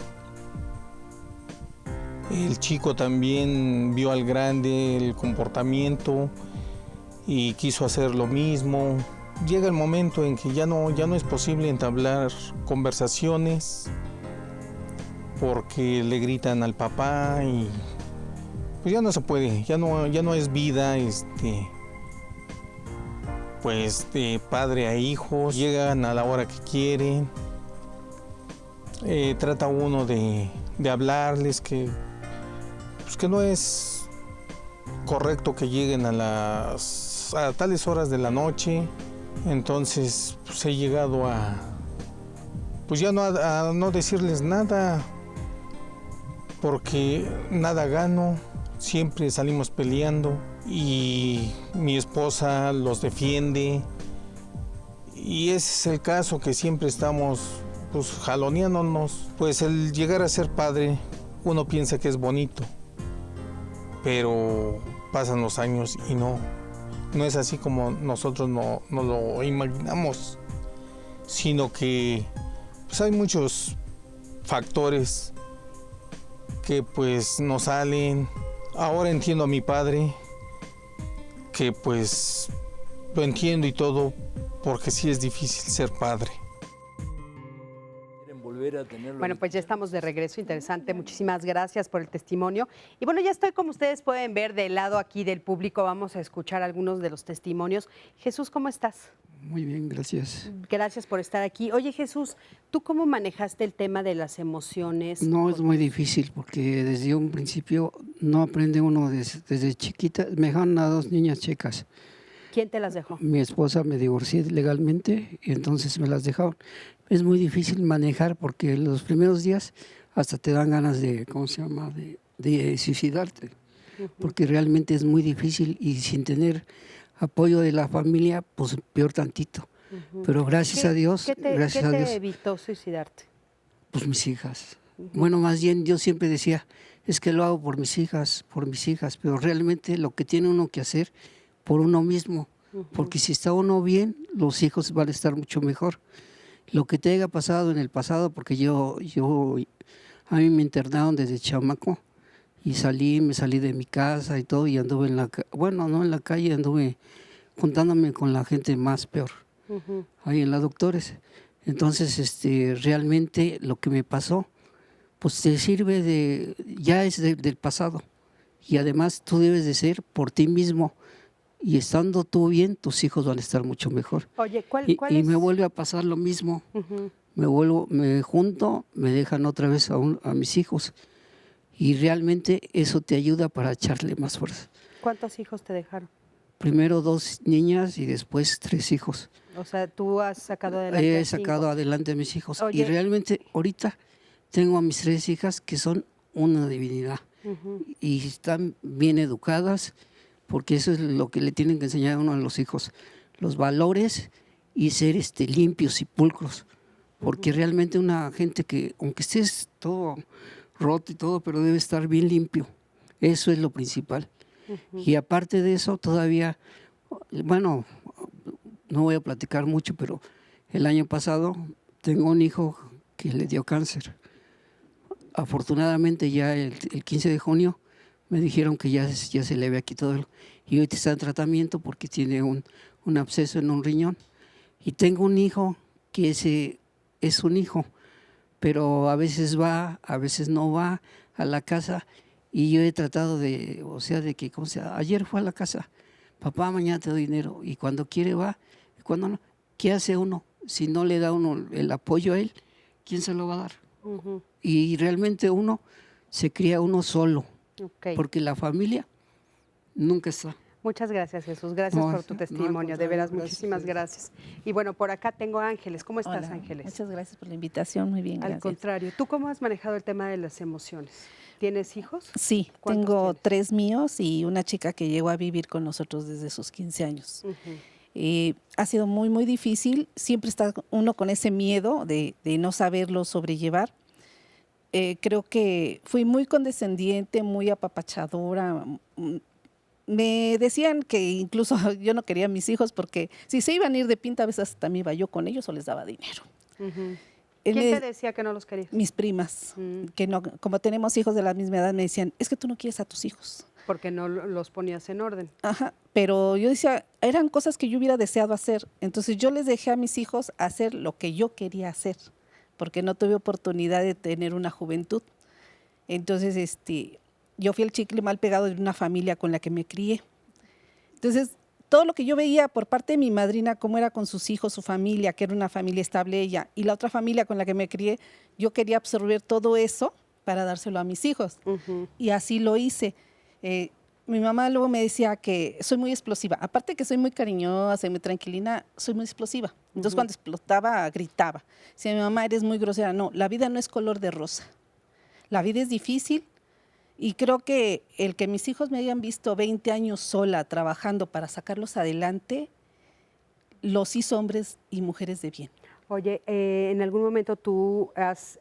El chico también vio al grande el comportamiento y quiso hacer lo mismo. Llega el momento en que ya no es posible entablar conversaciones porque le gritan al papá y pues ya no se puede, ya no es vida pues de padre a hijos. Llegan a la hora que quieren. Trata uno de hablarles que no es correcto que lleguen a tales horas de la noche. Entonces pues he llegado a no decirles nada, porque nada gano, siempre salimos peleando y mi esposa los defiende. Y ese es el caso, que siempre estamos pues jaloneándonos. Pues el llegar a ser padre, uno piensa que es bonito, pero pasan los años y no es así como nosotros no lo imaginamos, sino que pues hay muchos factores que pues no salen. Ahora entiendo a mi padre, que pues lo entiendo y todo, porque sí es difícil ser padre. Bueno, pues ya estamos de regreso, interesante, muchísimas gracias por el testimonio. Y bueno, ya estoy, como ustedes pueden ver, del lado aquí del público, vamos a escuchar algunos de los testimonios. Jesús, ¿cómo estás? Muy bien, gracias. Gracias por estar aquí. Oye, Jesús, ¿tú cómo manejaste el tema de las emociones? No, es muy difícil porque desde un principio no aprende uno desde chiquita. Me dejaron a 2 niñas chicas. ¿Quién te las dejó? Mi esposa, me divorcié legalmente y entonces me las dejaron. Es muy difícil manejar porque los primeros días hasta te dan ganas de, ¿cómo se llama?, de suicidarte. Porque realmente es muy difícil y sin tener apoyo de la familia, pues peor tantito. Pero gracias a Dios. ¿Qué te evitó suicidarte? Pues mis hijas. Bueno, más bien yo siempre decía, es que lo hago por mis hijas, pero realmente lo que tiene uno que hacer por uno mismo, porque si está uno bien, los hijos van a estar mucho mejor. Lo que te haya pasado en el pasado, porque a mí me internaron desde chamaco y me salí de mi casa y todo, y anduve no en la calle, anduve juntándome con la gente más peor, ahí en la Doctores. Entonces, realmente lo que me pasó, pues te sirve ya es del pasado, y además tú debes de ser por ti mismo. Y estando tú bien, tus hijos van a estar mucho mejor. Oye, ¿cuál y me vuelve a pasar lo mismo. Me junto, me dejan otra vez a mis hijos. Y realmente eso te ayuda para echarle más fuerza. ¿Cuántos hijos te dejaron? Primero 2 niñas y después 3 hijos. O sea, tú has sacado adelante He sacado adelante a mis hijos. Oye. Y realmente ahorita tengo a mis 3 hijas que son una divinidad. Y están bien educadas, porque eso es lo que le tienen que enseñar a uno a los hijos, los valores y ser limpios y pulcros, porque realmente una gente que, aunque estés todo roto y todo, pero debe estar bien limpio, eso es lo principal. Y aparte de eso todavía, bueno, no voy a platicar mucho, pero el año pasado tengo un hijo que le dio cáncer. Afortunadamente ya el 15 de junio me dijeron que ya se le había quitado y ahorita está en tratamiento porque tiene un absceso en un riñón. Y tengo un hijo que ese es un hijo, pero a veces va, a veces no va a la casa, y yo he tratado de, o sea, de que, como sea, ayer fue a la casa, papá, mañana te doy dinero, y cuando quiere va, y cuando no, ¿qué hace uno? Si no le da uno el apoyo a él, ¿quién se lo va a dar? Y realmente uno se cría uno solo, porque la familia nunca está. Muchas gracias, Jesús. Gracias por tu testimonio. De veras, muchísimas gracias. Y bueno, por acá tengo a Ángeles. ¿Cómo estás, Hola, Ángeles? muchas gracias por la invitación. Muy bien, gracias. Al contrario. ¿Tú cómo has manejado el tema de las emociones? ¿Tienes hijos? Sí, tengo 3 míos y una chica que llegó a vivir con nosotros desde sus 15 años. Ha sido muy, muy difícil. Siempre está uno con ese miedo de no saberlo sobrellevar. Creo que fui muy condescendiente, muy apapachadora. Me decían que incluso yo no quería a mis hijos porque si se iban a ir de pinta, a veces también iba yo con ellos o les daba dinero. ¿Quién te decía que no los querías? Mis primas, que no, como tenemos hijos de la misma edad, me decían, es que tú no quieres a tus hijos. Porque no los ponías en orden. Ajá, pero yo decía, eran cosas que yo hubiera deseado hacer. Entonces yo les dejé a mis hijos hacer lo que yo quería hacer, porque no tuve oportunidad de tener una juventud. Entonces, yo fui el chicle mal pegado de una familia con la que me crié. Entonces, todo lo que yo veía por parte de mi madrina, cómo era con sus hijos, su familia, que era una familia estable ella, y la otra familia con la que me crié, yo quería absorber todo eso para dárselo a mis hijos. Y así lo hice. Mi mamá luego me decía que soy muy explosiva. Aparte que soy muy cariñosa y muy tranquilina, soy muy explosiva. Entonces, cuando explotaba, gritaba. Decía, mi mamá, eres muy grosera. No, la vida no es color de rosa. La vida es difícil. Y creo que el que mis hijos me hayan visto 20 años sola trabajando para sacarlos adelante, los hizo hombres y mujeres de bien. Oye, ¿en algún momento tú has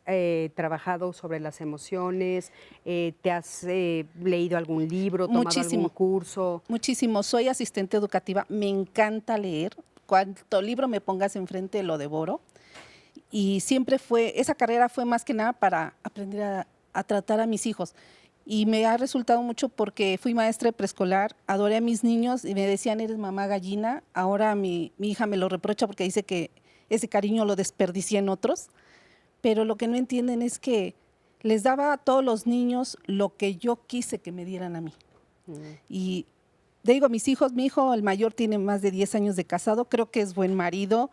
trabajado sobre las emociones? ¿Te has leído algún libro, tomado algún curso? Muchísimo. Soy asistente educativa. Me encanta leer. Cuanto libro me pongas enfrente lo devoro. Y siempre esa carrera fue más que nada para aprender a tratar a mis hijos. Y me ha resultado mucho porque fui maestra de preescolar, adoré a mis niños y me decían, eres mamá gallina. Ahora mi hija me lo reprocha porque dice que ese cariño lo desperdicié en otros. Pero lo que no entienden es que les daba a todos los niños lo que yo quise que me dieran a mí. Y digo, mis hijos, mi hijo, el mayor, tiene más de 10 años de casado, creo que es buen marido.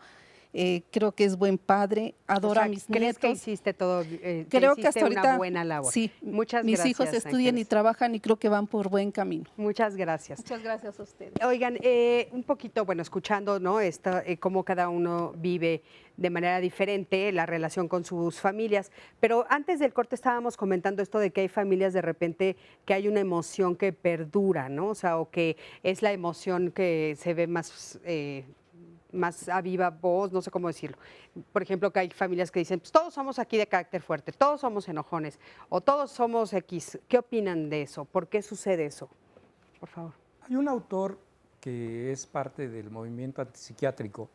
Creo que es buen padre, adoro a mis ¿crees nietos. que hiciste todo? Creo que hasta ahorita una buena labor. Sí, muchas mis gracias. hijos estudian y trabajan y creo que van por buen camino. Muchas gracias. Muchas gracias a ustedes. Oigan, un poquito, bueno, escuchando, ¿no? Cómo cada uno vive de manera diferente la relación con sus familias. Pero antes del corte estábamos comentando esto de que hay familias de repente que hay una emoción que perdura, ¿no? O sea, o que es la emoción que se ve más a viva voz, no sé cómo decirlo. Por ejemplo, que hay familias que dicen, pues todos somos aquí de carácter fuerte, todos somos enojones, o todos somos X. ¿Qué opinan de eso? ¿Por qué sucede eso? Por favor. Hay un autor que es parte del movimiento antipsiquiátrico,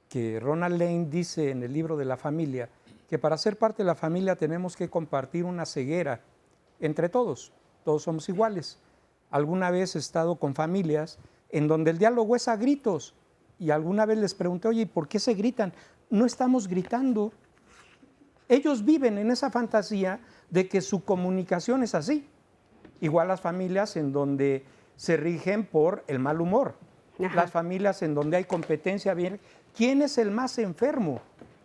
que Ronald Lane dice en el libro de la familia, que para ser parte de la familia tenemos que compartir una ceguera entre todos somos iguales. Alguna vez he estado con familias en donde el diálogo es a gritos, y alguna vez les pregunté, oye, ¿por qué se gritan? No estamos gritando. Ellos viven en esa fantasía de que su comunicación es así. Igual las familias en donde se rigen por el mal humor. Las familias en donde hay competencia. ¿Quién es el más enfermo?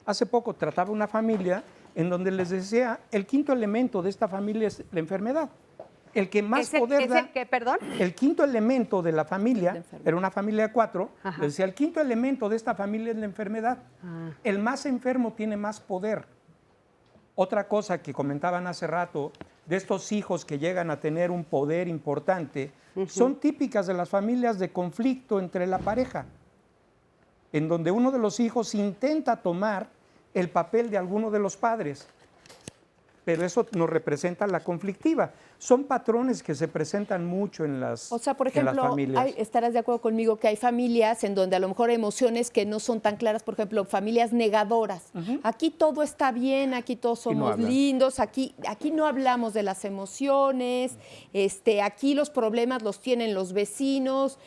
Hace poco trataba una familia en donde les decía, el quinto elemento de esta familia es la enfermedad. El que más poder da. ¿Es el qué, perdón? El quinto elemento de la familia, era una familia de 4, les decía, el quinto elemento de esta familia es la enfermedad. El más enfermo tiene más poder. Otra cosa que comentaban hace rato, de estos hijos que llegan a tener un poder importante, son típicas de las familias de conflicto entre la pareja, en donde uno de los hijos intenta tomar el papel de alguno de los padres. Pero eso nos representa la conflictiva. Son patrones que se presentan mucho en las familias. O sea, por ejemplo, estarás de acuerdo conmigo que hay familias en donde a lo mejor hay emociones que no son tan claras, por ejemplo, familias negadoras. Aquí todo está bien, aquí todos somos lindos, aquí no hablamos de las emociones, aquí los problemas los tienen los vecinos,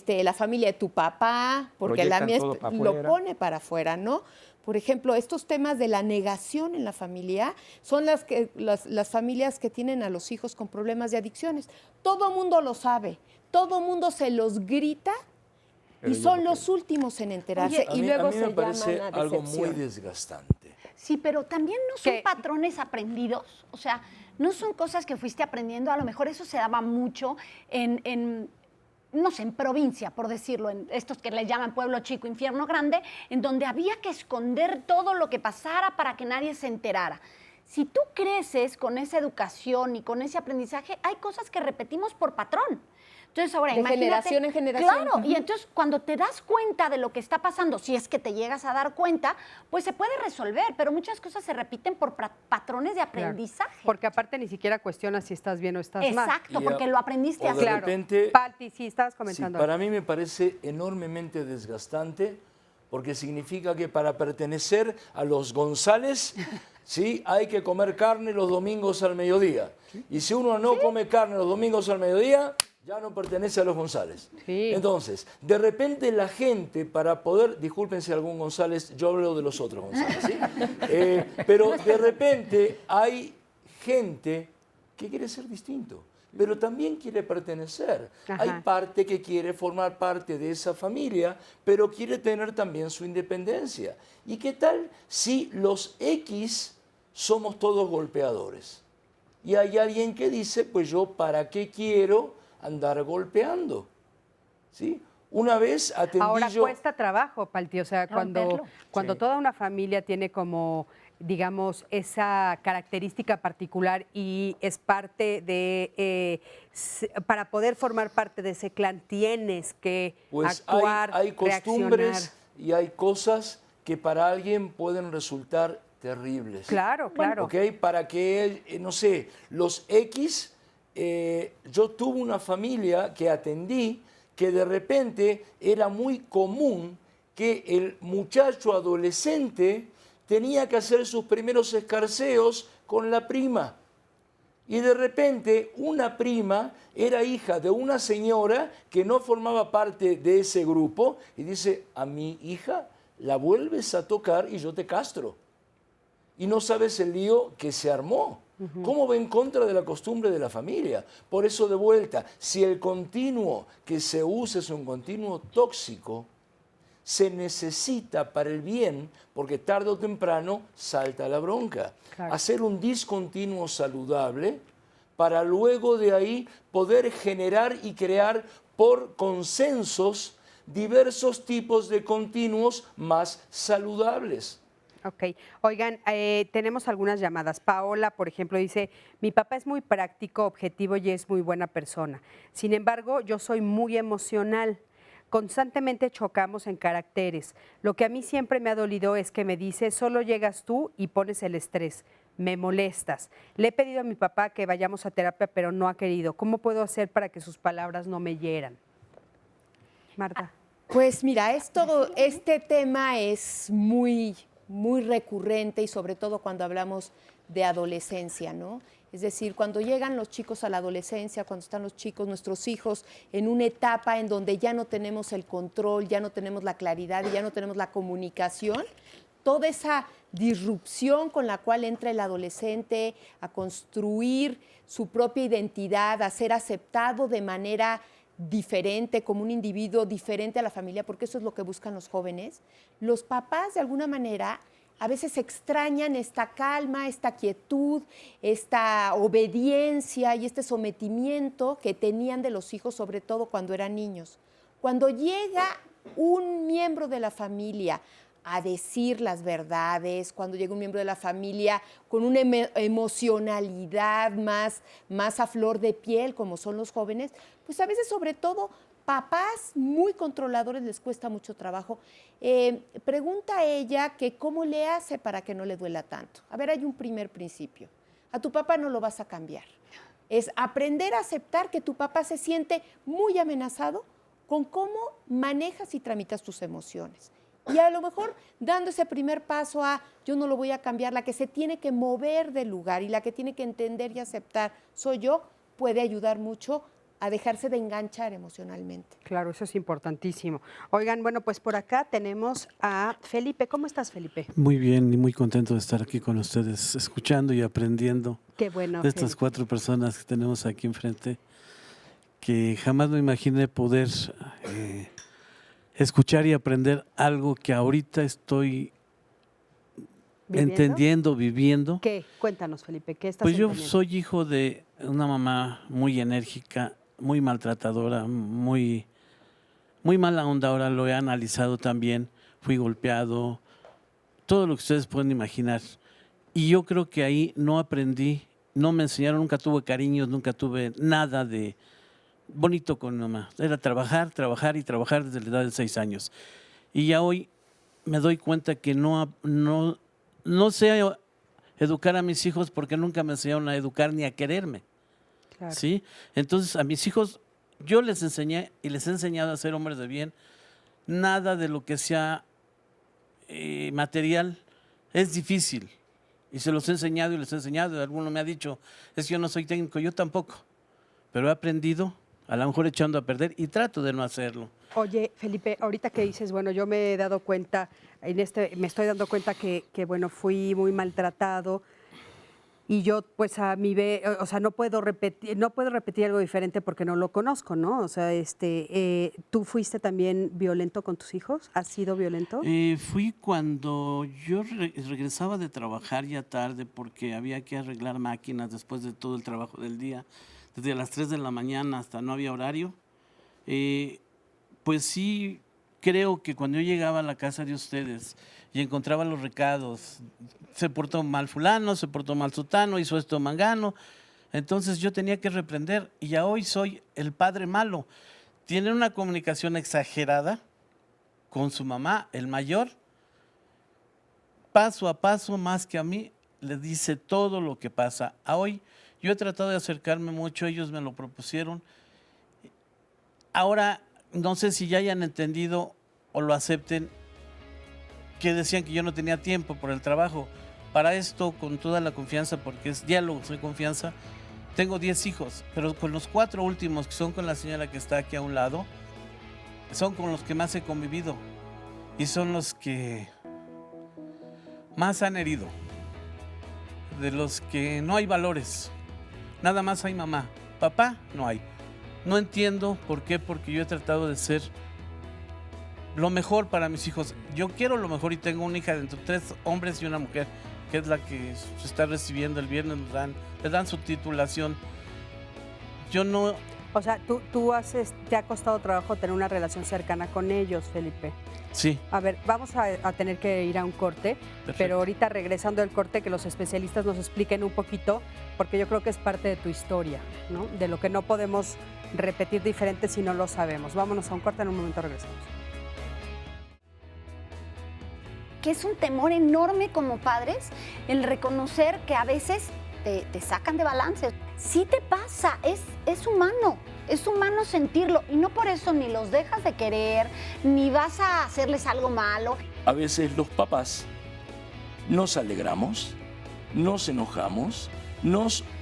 la familia de tu papá, porque la mía lo pone para afuera, ¿no? Por ejemplo, estos temas de la negación en la familia son las familias que tienen a los hijos con problemas de adicciones. Todo mundo lo sabe, todo mundo se los grita y son los últimos en enterarse. Oye, y luego a mí me parece llaman a algo decepción. muy desgastante. Sí, pero también no son patrones aprendidos. O sea, no son cosas que fuiste aprendiendo. A lo mejor eso se daba mucho no sé, en provincia, por decirlo, en estos que le llaman pueblo chico, infierno grande, en donde había que esconder todo lo que pasara para que nadie se enterara. Si tú creces con esa educación y con ese aprendizaje, hay cosas que repetimos por patrón. Entonces ahora, de imagínate, generación en generación. Claro, y entonces cuando te das cuenta de lo que está pasando, si es que te llegas a dar cuenta, pues se puede resolver, pero muchas cosas se repiten por patrones de aprendizaje. Claro, porque aparte ni siquiera cuestionas si estás bien o estás mal. Exacto, porque lo aprendiste a hacer. hacer. De repente, Palti, sí, estabas comentando. Sí, para mí me parece enormemente desgastante, porque significa que para pertenecer a los González, sí, hay que comer carne los domingos al mediodía. Y si uno no come carne los domingos al mediodía, ya no pertenece a los González. Sí. Entonces, de repente la gente, para poder, disculpen si algún González, yo hablo de los otros González, ¿sí? Pero de repente hay gente que quiere ser distinto, pero también quiere pertenecer. Ajá. Hay parte que quiere formar parte de esa familia, pero quiere tener también su independencia. ¿Y qué tal si los X somos todos golpeadores? Y hay alguien que dice, pues yo, ¿para qué quiero andar golpeando? ¿Sí? Una vez atendí Ahora yo... cuesta trabajo, Palti, o sea, cuando Sí. toda una familia tiene como, digamos, esa característica particular y es parte de, para poder formar parte de ese clan tienes que Pues actuar, hay costumbres reaccionar. y hay cosas que para alguien pueden resultar terribles. Claro, claro. ¿Ok? Para que, no sé, los X, yo tuve una familia que atendí que de repente era muy común que el muchacho adolescente tenía que hacer sus primeros escarceos con la prima. Y de repente una prima era hija de una señora que no formaba parte de ese grupo y dice, a mi hija la vuelves a tocar y yo te castro. Y no sabes el lío que se armó. ¿Cómo va en contra de la costumbre de la familia? Por eso, de vuelta, si el continuo que se usa es un continuo tóxico, se necesita para el bien, porque tarde o temprano salta la bronca. Claro. Hacer un discontinuo saludable para luego de ahí poder generar y crear por consensos diversos tipos de continuos más saludables. Ok. Oigan, tenemos algunas llamadas. Paola, por ejemplo, dice, mi papá es muy práctico, objetivo y es muy buena persona. Sin embargo, yo soy muy emocional. Constantemente chocamos en caracteres. Lo que a mí siempre me ha dolido es que me dice, solo llegas tú y pones el estrés. Me molestas. Le he pedido a mi papá que vayamos a terapia, pero no ha querido. ¿Cómo puedo hacer para que sus palabras no me hieran? Marta. Pues mira, este tema es muy recurrente y sobre todo cuando hablamos de adolescencia, ¿no? Es decir, cuando llegan los chicos a la adolescencia, cuando están los chicos, nuestros hijos, en una etapa en donde ya no tenemos el control, ya no tenemos la claridad y ya no tenemos la comunicación, toda esa disrupción con la cual entra el adolescente a construir su propia identidad, a ser aceptado de manera diferente, como un individuo diferente a la familia, porque eso es lo que buscan los jóvenes. Los papás, de alguna manera, a veces extrañan esta calma, esta quietud, esta obediencia y este sometimiento que tenían de los hijos, sobre todo cuando eran niños. Cuando llega un miembro de la familia a decir las verdades, cuando llega un miembro de la familia con una emocionalidad más a flor de piel, como son los jóvenes, pues a veces, sobre todo, papás muy controladores les cuesta mucho trabajo. Pregunta a ella que cómo le hace para que no le duela tanto. A ver, hay un primer principio. A tu papá no lo vas a cambiar. Es aprender a aceptar que tu papá se siente muy amenazado con cómo manejas y tramitas tus emociones. Y a lo mejor dando ese primer paso a yo no lo voy a cambiar, la que se tiene que mover del lugar y la que tiene que entender y aceptar soy yo, puede ayudar mucho a dejarse de enganchar emocionalmente. Claro, eso es importantísimo. Oigan, bueno, pues por acá tenemos a Felipe. ¿Cómo estás, Felipe? Muy bien y muy contento de estar aquí con ustedes, escuchando y aprendiendo Qué bueno, de estas Felipe. 4 personas que tenemos aquí enfrente, que jamás me imaginé poder escuchar y aprender algo que ahorita estoy entendiendo, viviendo. ¿Qué? Cuéntanos, Felipe, ¿qué estás Pues yo entendiendo? soy hijo de una mamá muy enérgica, muy maltratadora, muy mala onda. Ahora lo he analizado también. Fui golpeado, todo lo que ustedes pueden imaginar. Y yo creo que ahí no aprendí, no me enseñaron, nunca tuve cariños, nunca tuve nada de bonito con mi mamá. Era trabajar, trabajar y trabajar desde la edad de 6 años. Y ya hoy me doy cuenta que no sé educar a mis hijos porque nunca me enseñaron a educar ni a quererme. Claro. ¿Sí? Entonces a mis hijos yo les enseñé y les he enseñado a ser hombres de bien. Nada de lo que sea material es difícil. Y se los he enseñado y les he enseñado. Y alguno me ha dicho, es que yo no soy técnico, yo tampoco. Pero he aprendido, a lo mejor echando a perder, y trato de no hacerlo. Oye, Felipe, ahorita que dices, bueno, yo me he dado cuenta, me estoy dando cuenta que bueno, fui muy maltratado y yo pues a mi vez, o sea, no puedo repetir algo diferente porque no lo conozco, ¿no? O sea, ¿tú fuiste también violento con tus hijos? ¿Has sido violento? Fui cuando yo regresaba de trabajar ya tarde porque había que arreglar máquinas después de todo el trabajo del día, desde las 3 de la mañana hasta no había horario. Pues sí, creo que cuando yo llegaba a la casa de ustedes y encontraba los recados, se portó mal fulano, se portó mal sutano, hizo esto mangano, entonces yo tenía que reprender y ya hoy soy el padre malo. Tiene una comunicación exagerada con su mamá, el mayor, paso a paso, más que a mí, le dice todo lo que pasa. A hoy yo he tratado de acercarme mucho, ellos me lo propusieron. Ahora, no sé si ya hayan entendido o lo acepten, que decían que yo no tenía tiempo por el trabajo. Para esto, con toda la confianza, porque es diálogo, soy confianza, tengo 10 hijos, pero con los 4 últimos, que son con la señora que está aquí a un lado, son con los que más he convivido y son los que más han herido, de los que no hay valores, nada más hay mamá, papá no hay. No entiendo por qué, porque yo he tratado de ser lo mejor para mis hijos. Yo quiero lo mejor y tengo una hija de entre 3 hombres y una mujer, que es la que se está recibiendo el viernes, le dan su titulación. Yo no... O sea, te ha costado trabajo tener una relación cercana con ellos, Felipe. Sí. A ver, vamos a tener que ir a un corte, Perfecto. Pero ahorita regresando del corte, que los especialistas nos expliquen un poquito, porque yo creo que es parte de tu historia, ¿no? De lo que no podemos repetir diferente si no lo sabemos. Vámonos a un corte, en un momento regresamos. Que es un temor enorme como padres el reconocer que a veces te sacan de balance. Sí te pasa, es humano sentirlo y no por eso ni los dejas de querer, ni vas a hacerles algo malo. A veces los papás nos alegramos, nos enojamos,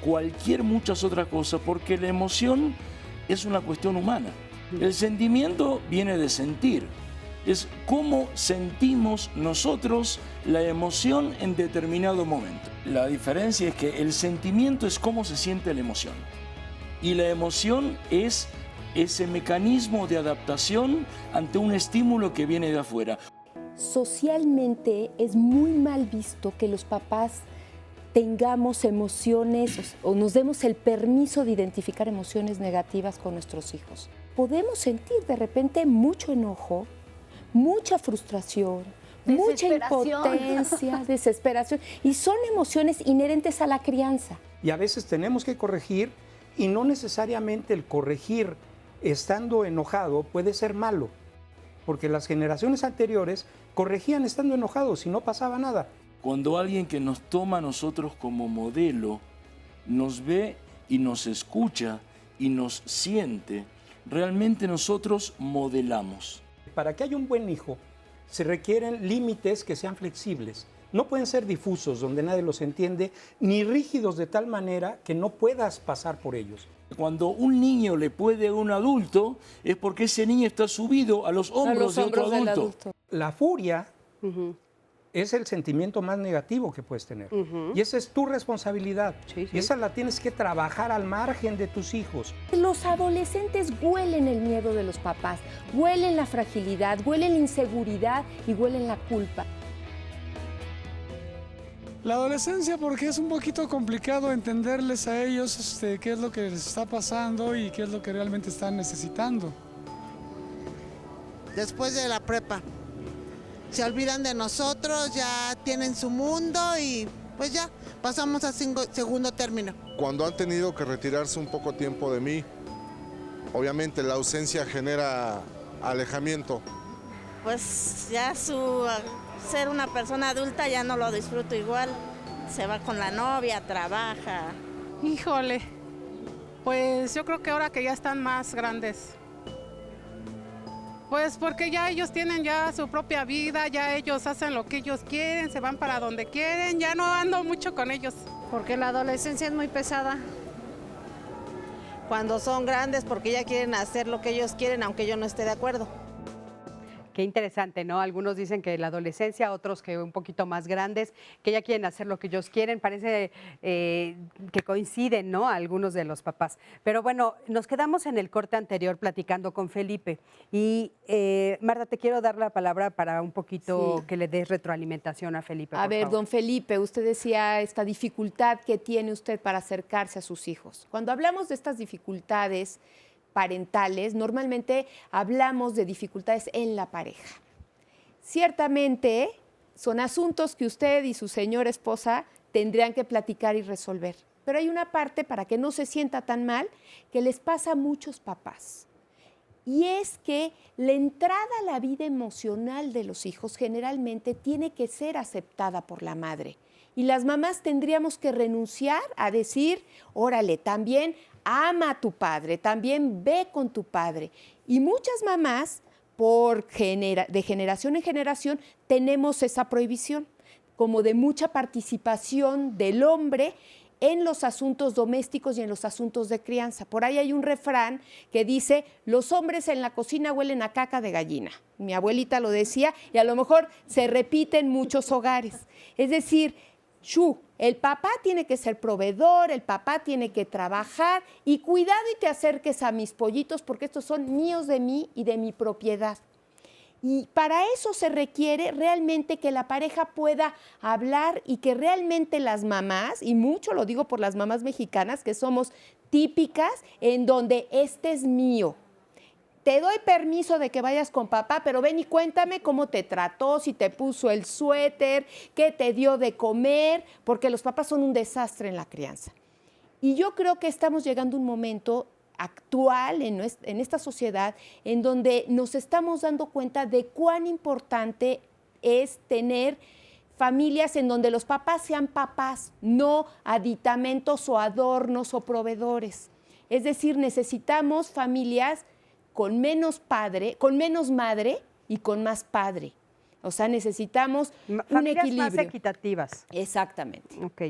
cualquier muchas otras cosas, porque la emoción es una cuestión humana. El sentimiento viene de sentir. Es cómo sentimos nosotros la emoción en determinado momento. La diferencia es que el sentimiento es cómo se siente la emoción. Y la emoción es ese mecanismo de adaptación ante un estímulo que viene de afuera. Socialmente es muy mal visto que los papás tengamos emociones o nos demos el permiso de identificar emociones negativas con nuestros hijos. Podemos sentir de repente mucho enojo, mucha frustración, mucha impotencia, desesperación, y son emociones inherentes a la crianza. Y a veces tenemos que corregir, y no necesariamente el corregir estando enojado puede ser malo, porque las generaciones anteriores corregían estando enojados y no pasaba nada. Cuando alguien que nos toma a nosotros como modelo nos ve y nos escucha y nos siente, realmente nosotros modelamos. Para que haya un buen hijo, se requieren límites que sean flexibles No pueden ser difusos, donde nadie los entiende, ni rígidos de tal manera que no puedas pasar por ellos. Cuando un niño le puede a un adulto, es porque ese niño está subido a los hombros de otro adulto. La furia es el sentimiento más negativo que puedes tener. Y esa es tu responsabilidad. Y esa la tienes que trabajar al margen de tus hijos. Los adolescentes huelen el miedo de los papás, huelen la fragilidad, huelen la inseguridad y huelen la culpa. La adolescencia, porque es un poquito complicado entenderles a ellos qué es lo que les está pasando y qué es lo que realmente están necesitando. Después de la prepa, se olvidan de nosotros, ya tienen su mundo y pues ya pasamos a segundo término. Cuando han tenido que retirarse un poco tiempo de mí, obviamente la ausencia genera alejamiento. Pues ya ser una persona adulta ya no lo disfruto igual. Se va con la novia, trabaja. Híjole, pues yo creo que ahora que ya están más grandes, pues porque ya ellos tienen ya su propia vida, ya ellos hacen lo que ellos quieren, se van para donde quieren, ya no ando mucho con ellos. Porque la adolescencia es muy pesada. Cuando son grandes, porque ya quieren hacer lo que ellos quieren, aunque yo no esté de acuerdo. Qué interesante, ¿no? Algunos dicen que la adolescencia, otros que un poquito más grandes, que ya quieren hacer lo que ellos quieren. Parece que coinciden, ¿no? Algunos de los papás. Pero bueno, nos quedamos en el corte anterior platicando con Felipe. Y Marta, te quiero dar la palabra para un poquito que le des retroalimentación a Felipe. A ver, don Felipe, usted decía esta dificultad que tiene usted para acercarse a sus hijos. Cuando hablamos de estas dificultades parentales, normalmente hablamos de dificultades en la pareja. Ciertamente son asuntos que usted y su señora esposa tendrían que platicar y resolver, pero hay una parte para que no se sienta tan mal que les pasa a muchos papás, y es que la entrada a la vida emocional de los hijos generalmente tiene que ser aceptada por la madre. Y las mamás tendríamos que renunciar a decir, órale, también ama a tu padre, también ve con tu padre. Y muchas mamás, de generación en generación, tenemos esa prohibición, como de mucha participación del hombre en los asuntos domésticos y en los asuntos de crianza. Por ahí hay un refrán que dice, los hombres en la cocina huelen a caca de gallina. Mi abuelita lo decía y a lo mejor se repite en muchos hogares. Es decir, el papá tiene que ser proveedor, el papá tiene que trabajar y cuidado y te acerques a mis pollitos porque estos son míos de mí y de mi propiedad. Y para eso se requiere realmente que la pareja pueda hablar y que realmente las mamás, y mucho lo digo por las mamás mexicanas que somos típicas, en donde este es mío. Te doy permiso de que vayas con papá, pero ven y cuéntame cómo te trató, si te puso el suéter, qué te dio de comer, porque los papás son un desastre en la crianza. Y yo creo que estamos llegando a un momento actual en esta sociedad en donde nos estamos dando cuenta de cuán importante es tener familias en donde los papás sean papás, no aditamentos o adornos o proveedores. Es decir, necesitamos familias con menos madre y con más padre. O sea, necesitamos un equilibrio. Más equitativas. Exactamente. Ok,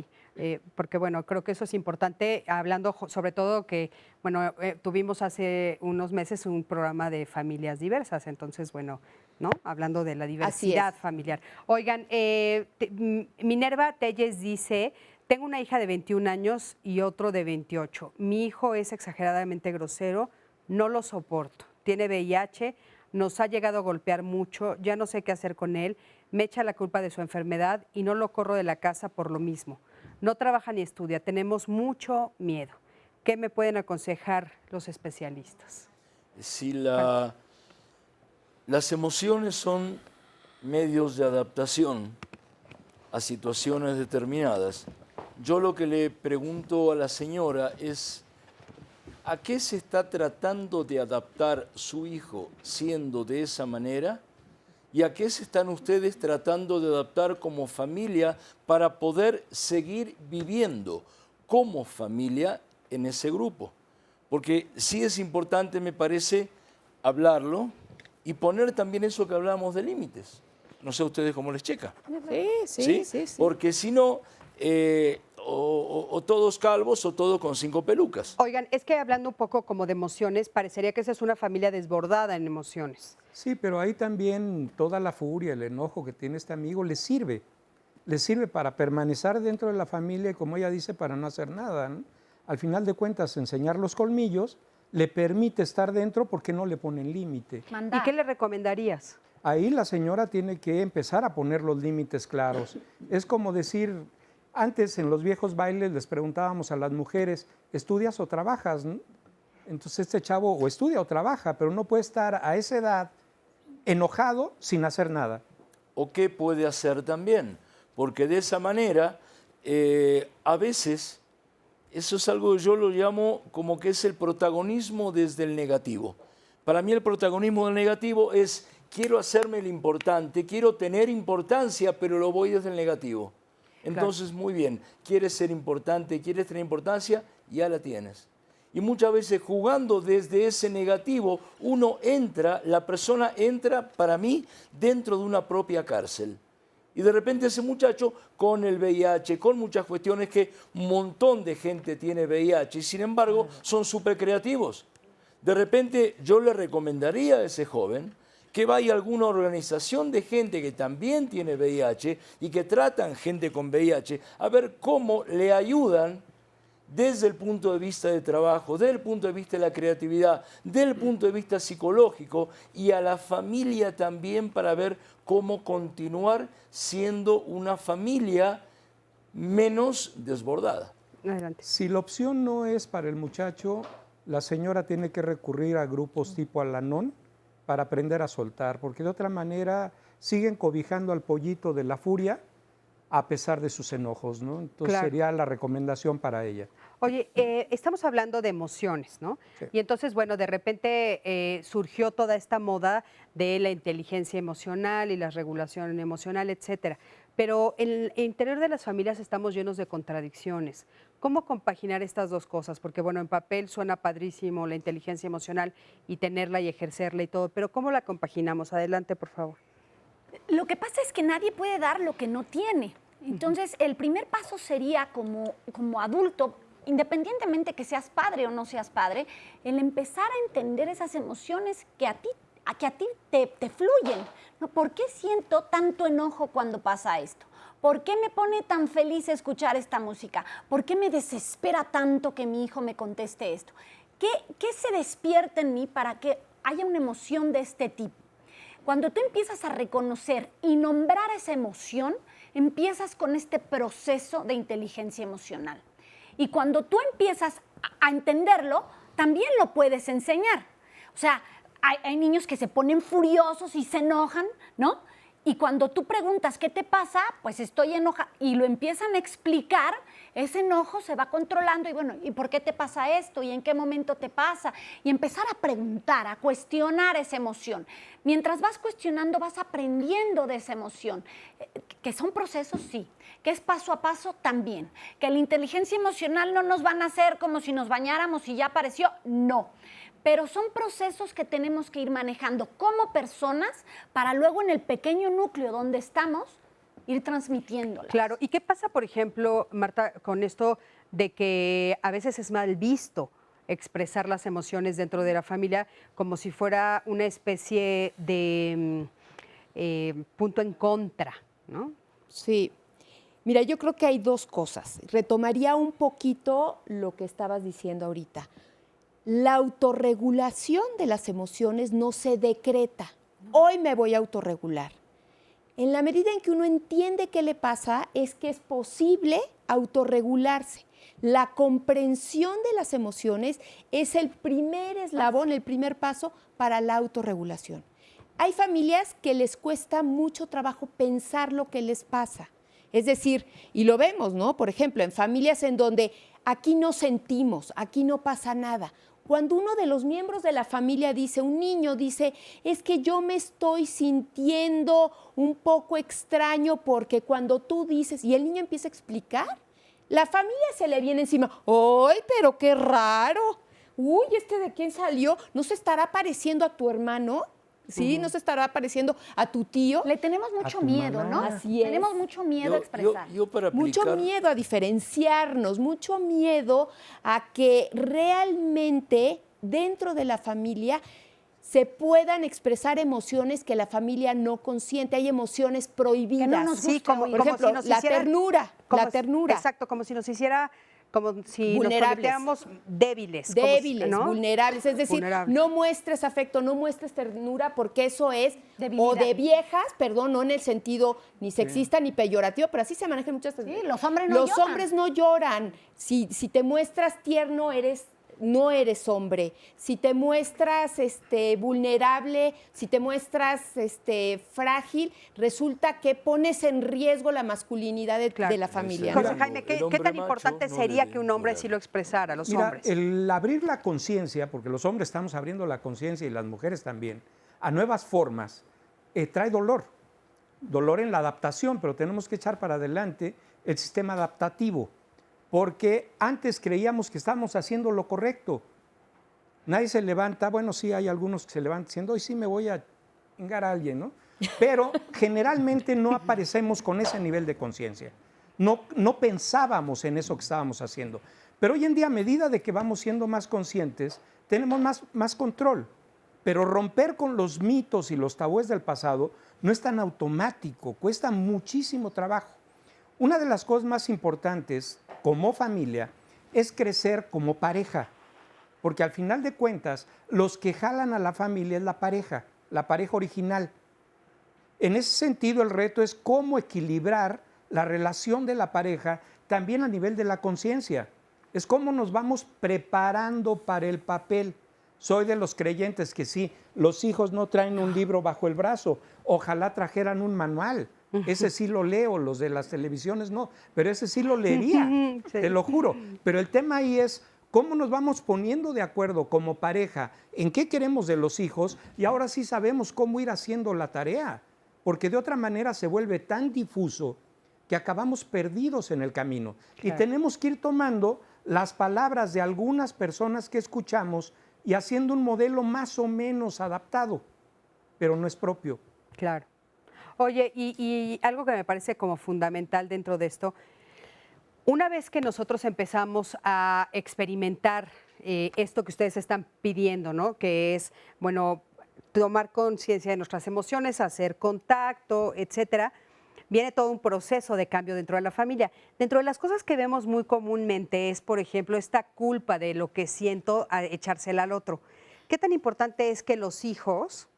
porque bueno, creo que eso es importante, hablando sobre todo que, bueno, tuvimos hace unos meses un programa de familias diversas, entonces, bueno, ¿no? Hablando de la diversidad familiar. Oigan, Minerva Telles dice, tengo una hija de 21 años y otro de 28. Mi hijo es exageradamente grosero, no lo soporto, tiene VIH, nos ha llegado a golpear mucho, ya no sé qué hacer con él, me echa la culpa de su enfermedad y no lo corro de la casa por lo mismo. No trabaja ni estudia, tenemos mucho miedo. ¿Qué me pueden aconsejar los especialistas? Si las emociones son medios de adaptación a situaciones determinadas, yo lo que le pregunto a la señora es, ¿a qué se está tratando de adaptar su hijo siendo de esa manera? ¿Y a qué se están ustedes tratando de adaptar como familia para poder seguir viviendo como familia en ese grupo? Porque sí es importante, me parece, hablarlo y poner también eso que hablamos de límites. no sé a ustedes cómo les checa. Sí. Porque si no, o todos calvos o todos con 5 pelucas. Oigan, es que hablando un poco como de emociones, parecería que esa es una familia desbordada en emociones. Sí, pero ahí también toda la furia, el enojo que tiene este amigo les sirve para permanecer dentro de la familia y, como ella dice, para no hacer nada, ¿no? Al final de cuentas, enseñar los colmillos le permite estar dentro porque no le ponen límite. ¿Y qué le recomendarías? Ahí la señora tiene que empezar a poner los límites claros. Es como decir, antes en los viejos bailes les preguntábamos a las mujeres, ¿estudias o trabajas? ¿No? Entonces este chavo o estudia o trabaja, pero no puede estar a esa edad enojado sin hacer nada. ¿O qué puede hacer también? Porque de esa manera, a veces, eso es algo que yo lo llamo como que es el protagonismo desde el negativo. Para mí el protagonismo del negativo es, quiero hacerme el importante, quiero tener importancia, pero lo voy desde el negativo. Entonces, muy bien, quieres ser importante, quieres tener importancia, ya la tienes. Y muchas veces jugando desde ese negativo, la persona entra, para mí, dentro de una propia cárcel. Y de repente ese muchacho con el VIH, con muchas cuestiones que un montón de gente tiene VIH y sin embargo son súper creativos. De repente yo le recomendaría a ese joven que vaya a alguna organización de gente que también tiene VIH y que tratan gente con VIH a ver cómo le ayudan desde el punto de vista de trabajo, desde el punto de vista de la creatividad, desde el punto de vista psicológico y a la familia también para ver cómo continuar siendo una familia menos desbordada. Adelante. Si la opción no es para el muchacho, la señora tiene que recurrir a grupos tipo Al-Anon para aprender a soltar, porque de otra manera siguen cobijando al pollito de la furia a pesar de sus enojos, ¿no? Entonces sería la recomendación para ella. Oye, estamos hablando de emociones, ¿no? Sí. Y entonces, bueno, de repente surgió toda esta moda de la inteligencia emocional y la regulación emocional, etcétera. Pero en el interior de las familias estamos llenos de contradicciones. ¿Cómo compaginar estas dos cosas? Porque, bueno, en papel suena padrísimo la inteligencia emocional y tenerla y ejercerla y todo, pero ¿cómo la compaginamos? Adelante, por favor. Lo que pasa es que nadie puede dar lo que no tiene. Entonces, el primer paso sería como adulto, independientemente que seas padre o no seas padre, el empezar a entender esas emociones que a ti te fluyen, ¿no? ¿Por qué siento tanto enojo cuando pasa esto? ¿Por qué me pone tan feliz escuchar esta música? ¿Por qué me desespera tanto que mi hijo me conteste esto? ¿Qué se despierta en mí para que haya una emoción de este tipo? Cuando tú empiezas a reconocer y nombrar esa emoción, empiezas con este proceso de inteligencia emocional. Y cuando tú empiezas a entenderlo, también lo puedes enseñar. O sea, hay niños que se ponen furiosos y se enojan, ¿no? Y cuando tú preguntas, ¿qué te pasa? Pues estoy enojada. Y lo empiezan a explicar, ese enojo se va controlando. Y bueno, ¿y por qué te pasa esto? ¿Y en qué momento te pasa? Y empezar a preguntar, a cuestionar esa emoción. Mientras vas cuestionando, vas aprendiendo de esa emoción. Que son procesos, sí. Que es paso a paso, también. Que la inteligencia emocional no nos van a hacer como si nos bañáramos y ya apareció. No. Pero son procesos que tenemos que ir manejando como personas para luego en el pequeño núcleo donde estamos ir transmitiéndolas. Claro, ¿y qué pasa, por ejemplo, Marta, con esto de que a veces es mal visto expresar las emociones dentro de la familia como si fuera una especie de punto en contra, ¿no? Sí. Mira, yo creo que hay dos cosas. Retomaría un poquito lo que estabas diciendo ahorita. La autorregulación de las emociones no se decreta. Hoy me voy a autorregular. En la medida en que uno entiende qué le pasa, es que es posible autorregularse. La comprensión de las emociones es el primer eslabón, el primer paso para la autorregulación. Hay familias que les cuesta mucho trabajo pensar lo que les pasa. Es decir, y lo vemos, ¿no? Por ejemplo, en familias en donde aquí no sentimos, aquí no pasa nada. Cuando uno de los miembros de la familia dice, un niño dice, es que yo me estoy sintiendo un poco extraño porque cuando tú dices, y el niño empieza a explicar, la familia se le viene encima, ¡ay, pero qué raro! Uy, ¿este de quién salió? ¿No se estará pareciendo a tu hermano? ¿sí? No se estará pareciendo a tu tío. Le tenemos mucho miedo, ¿no? Así es. Tenemos mucho miedo a expresar. Yo para aplicar... Mucho miedo a diferenciarnos, mucho miedo a que realmente dentro de la familia se puedan expresar emociones que la familia no consiente. Hay emociones prohibidas. Que no nos gusta Sí, como, oír. como Por ejemplo, si nos la hiciera- ternura, como la si- ternura. Exacto, como si nos hiciera, como si nos Vulnerables. convirtiéramos débiles. como si- Débiles, ¿no? vulnerables. Es decir, Vulnerables. no muestres afecto, no muestres ternura, porque eso es Debilidad. o de viejas, perdón, no en el sentido ni sexista ni peyorativo, pero así se manejan muchas veces. Sí, los hombres no Los lloran. hombres no lloran. Si te muestras tierno, no eres hombre. Si te muestras vulnerable, si te muestras frágil, resulta que pones en riesgo la masculinidad de la familia. José ¿no? Jaime, ¿qué hombre tan macho importante no sería debe que un hombre llorar. sí lo expresara, los Mira, hombres? el abrir la conciencia, porque los hombres estamos abriendo la conciencia y las mujeres también, a nuevas formas, trae dolor. Dolor en la adaptación, pero tenemos que echar para adelante el sistema adaptativo, porque antes creíamos que estábamos haciendo lo correcto. Nadie se levanta, bueno, sí hay algunos que se levantan diciendo, hoy sí me voy a chingar a alguien, ¿no? Pero generalmente no aparecemos con ese nivel de conciencia. No pensábamos en eso que estábamos haciendo. Pero hoy en día, a medida de que vamos siendo más conscientes, tenemos más control. Pero romper con los mitos y los tabúes del pasado no es tan automático, cuesta muchísimo trabajo. Una de las cosas más importantes como familia es crecer como pareja, porque al final de cuentas, los que jalan a la familia es la pareja original. En ese sentido, el reto es cómo equilibrar la relación de la pareja también a nivel de la conciencia. Es cómo nos vamos preparando para el papel. Soy de los creyentes que sí, los hijos no traen un libro bajo el brazo, ojalá trajeran un manual. Ese sí lo leo, los de las televisiones no, pero ese sí lo leería, Sí. te lo juro. Pero el tema ahí es cómo nos vamos poniendo de acuerdo como pareja en qué queremos de los hijos y ahora sí sabemos cómo ir haciendo la tarea, porque de otra manera se vuelve tan difuso que acabamos perdidos en el camino. Y Claro. tenemos que ir tomando las palabras de algunas personas que escuchamos y haciendo un modelo más o menos adaptado, pero no es propio. Claro. Oye, y algo que me parece como fundamental dentro de esto, una vez que nosotros empezamos a experimentar esto que ustedes están pidiendo, ¿no? Que es, bueno, tomar conciencia de nuestras emociones, hacer contacto, etcétera, viene todo un proceso de cambio dentro de la familia. Dentro de las cosas que vemos muy comúnmente es, por ejemplo, esta culpa de lo que siento a echársela al otro. ¿Qué tan importante es que los hijos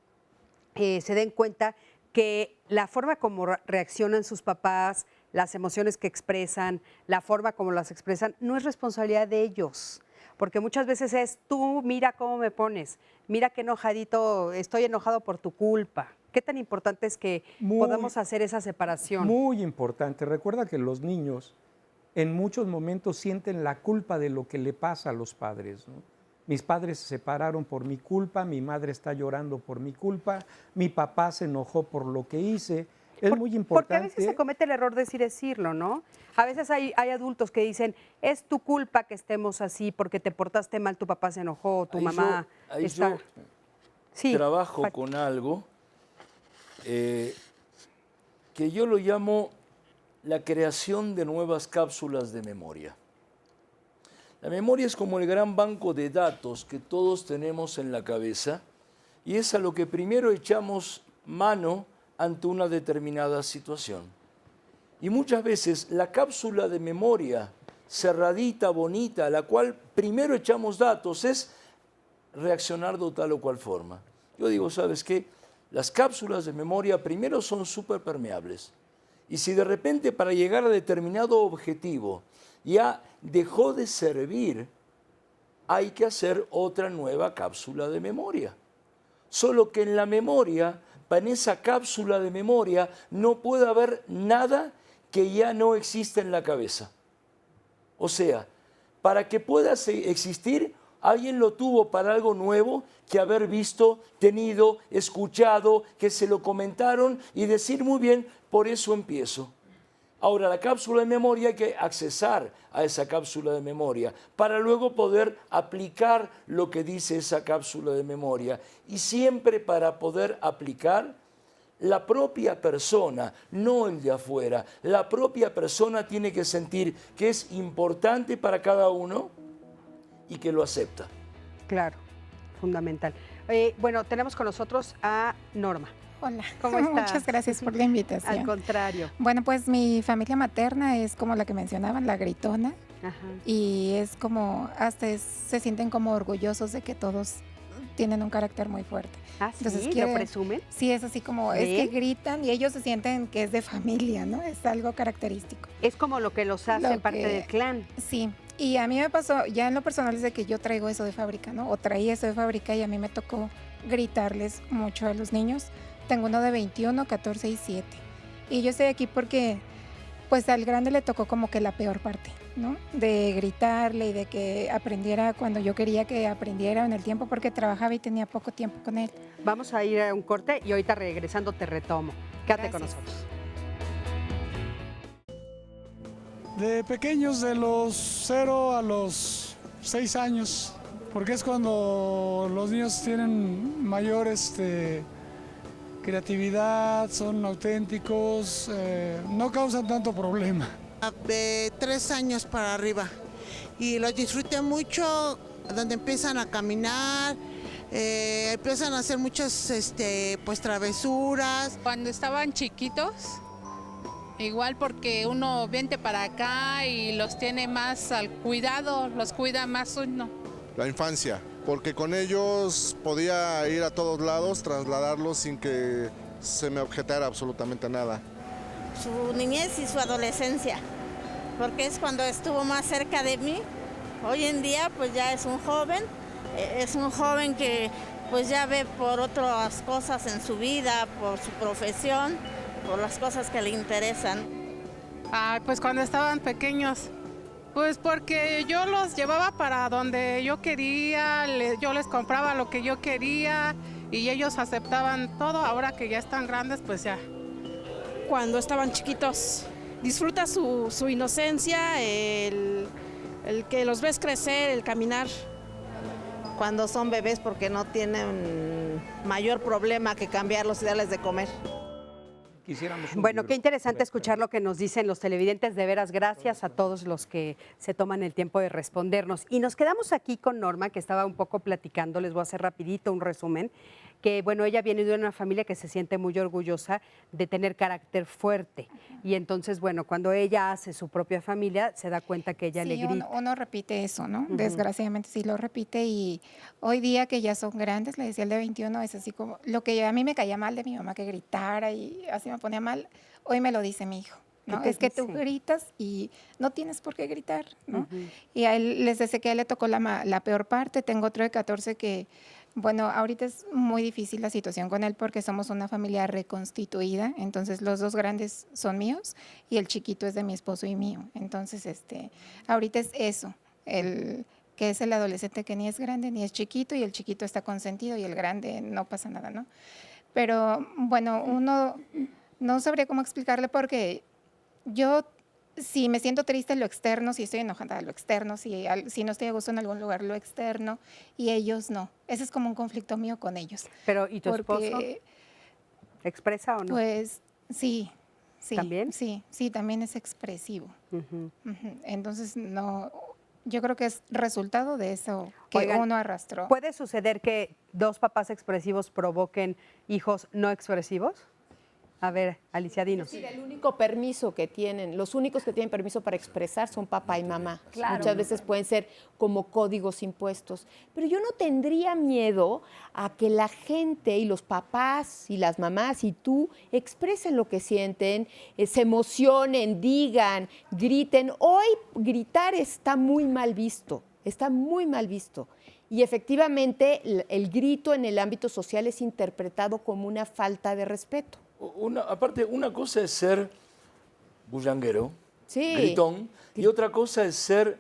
se den cuenta que la forma como reaccionan sus papás, las emociones que expresan, la forma como las expresan, no es responsabilidad de ellos? Porque muchas veces es, tú mira cómo me pones, mira qué enojadito, estoy enojado por tu culpa. ¿Qué tan importante es que podamos hacer esa separación? Muy importante. Recuerda que los niños en muchos momentos sienten la culpa de lo que le pasa a los padres, ¿no? Mis padres se separaron por mi culpa, mi madre está llorando por mi culpa, mi papá se enojó por lo que hice. Es muy importante. Porque a veces se comete el error de decirlo, ¿no? A veces hay adultos que dicen, es tu culpa que estemos así porque te portaste mal, tu papá se enojó, tu mamá Ahí está... yo Sí, trabajo con algo que yo lo llamo la creación de nuevas cápsulas de memoria. La memoria es como el gran banco de datos que todos tenemos en la cabeza y es a lo que primero echamos mano ante una determinada situación. Y muchas veces la cápsula de memoria cerradita, bonita, a la cual primero echamos datos, es reaccionar de tal o cual forma. Yo digo, ¿sabes qué? Las cápsulas de memoria primero son súper permeables. Y si de repente para llegar a determinado objetivo ya dejó de servir, hay que hacer otra nueva cápsula de memoria. Solo que en la memoria, en esa cápsula de memoria, no puede haber nada que ya no exista en la cabeza. O sea, para que pueda existir, alguien lo tuvo para algo nuevo que haber visto, tenido, escuchado, que se lo comentaron y decir muy bien, por eso empiezo. Ahora, la cápsula de memoria hay que accesar a esa cápsula de memoria para luego poder aplicar lo que dice esa cápsula de memoria. Y siempre para poder aplicar, la propia persona, no el de afuera, la propia persona tiene que sentir que es importante para cada uno y que lo acepta. Claro, fundamental. Bueno, tenemos con nosotros a Norma. Hola, ¿Cómo estás? Muchas gracias por la invitación. Al contrario. Bueno, pues mi familia materna es como la que mencionaban, la gritona. Ajá. Y es como, se sienten como orgullosos de que todos tienen un carácter muy fuerte. Ah, ¿sí? ¿Lo presumen? Sí, es así como, es que gritan y ellos se sienten que es de familia, ¿no? Es algo característico. Es como lo que los hace parte del clan. Sí, y a mí me pasó, ya en lo personal es de que yo traigo eso de fábrica, ¿no? O traía eso de fábrica y a mí me tocó gritarles mucho a los niños. Tengo uno de 21, 14 y 7. Y yo estoy aquí porque, pues al grande le tocó como que la peor parte, ¿no? De gritarle y de que aprendiera cuando yo quería que aprendiera en el tiempo porque trabajaba y tenía poco tiempo con él. Vamos a ir a un corte y ahorita regresando te retomo. Quédate con nosotros. De pequeños, de los 0 a los 6 años, porque es cuando los niños tienen mayor creatividad, son auténticos, no causan tanto problema. De 3 años para arriba. Y los disfruté mucho, donde empiezan a caminar, empiezan a hacer muchas pues travesuras. Cuando estaban chiquitos, igual porque uno vente para acá y los tiene más al cuidado, los cuida más uno. La infancia, porque con ellos podía ir a todos lados, trasladarlos sin que se me objetara absolutamente nada. Su niñez y su adolescencia, porque es cuando estuvo más cerca de mí. Hoy en día pues ya es un joven que pues ya ve por otras cosas en su vida, por su profesión, por las cosas que le interesan. Pues cuando estaban pequeños, pues porque yo los llevaba para donde yo quería, yo les compraba lo que yo quería y ellos aceptaban todo. Ahora que ya están grandes, pues ya. Cuando estaban chiquitos, disfruta su inocencia, el que los ves crecer, el caminar. Cuando son bebés porque no tienen mayor problema que cambiarlos y darles de comer. Bueno, qué interesante escuchar lo que nos dicen los televidentes. De veras, gracias a todos los que se toman el tiempo de respondernos. Y nos quedamos aquí con Norma, que estaba un poco platicando. Les voy a hacer rapidito un resumen. Que, bueno, ella viene de una familia que se siente muy orgullosa de tener carácter fuerte. Y entonces, bueno, cuando ella hace su propia familia, se da cuenta que ella le grita. Uno repite eso, ¿no? Desgraciadamente sí lo repite y hoy día que ya son grandes, le decía el de 21, es así como, lo que a mí me caía mal de mi mamá que gritara y así me ponía mal, hoy me lo dice mi hijo, ¿no? Es que tú gritas y no tienes por qué gritar, ¿no? Y a él les dice que a él le tocó la peor parte. Tengo otro de 14 que, bueno, ahorita es muy difícil la situación con él porque somos una familia reconstituida, entonces los dos grandes son míos y el chiquito es de mi esposo y mío. Entonces, ahorita es eso, que es el adolescente que ni es grande ni es chiquito y el chiquito está consentido y el grande no pasa nada, ¿no? Pero, bueno, uno no sabría cómo explicarle porque yo, si me siento triste, lo externo, si estoy enojada, lo externo, si no estoy a gusto en algún lugar, lo externo, y ellos no. Ese es como un conflicto mío con ellos. Pero, ¿y tu esposo expresa o no? Pues, sí. ¿También? Sí, también es expresivo. Entonces, no, yo creo que es resultado de eso que uno arrastró. ¿Puede suceder que dos papás expresivos provoquen hijos no expresivos? A ver, Alicia, dinos. Sí, el único permiso que tienen, los únicos que tienen permiso para expresar son papá y mamá. Claro. Muchas veces pueden ser como códigos impuestos. Pero yo no tendría miedo a que la gente y los papás y las mamás y tú expresen lo que sienten, se emocionen, digan, griten. Hoy gritar está muy mal visto, está muy mal visto. Y efectivamente el grito en el ámbito social es interpretado como una falta de respeto. Aparte, una cosa es ser bullanguero, sí, gritón, y otra cosa es ser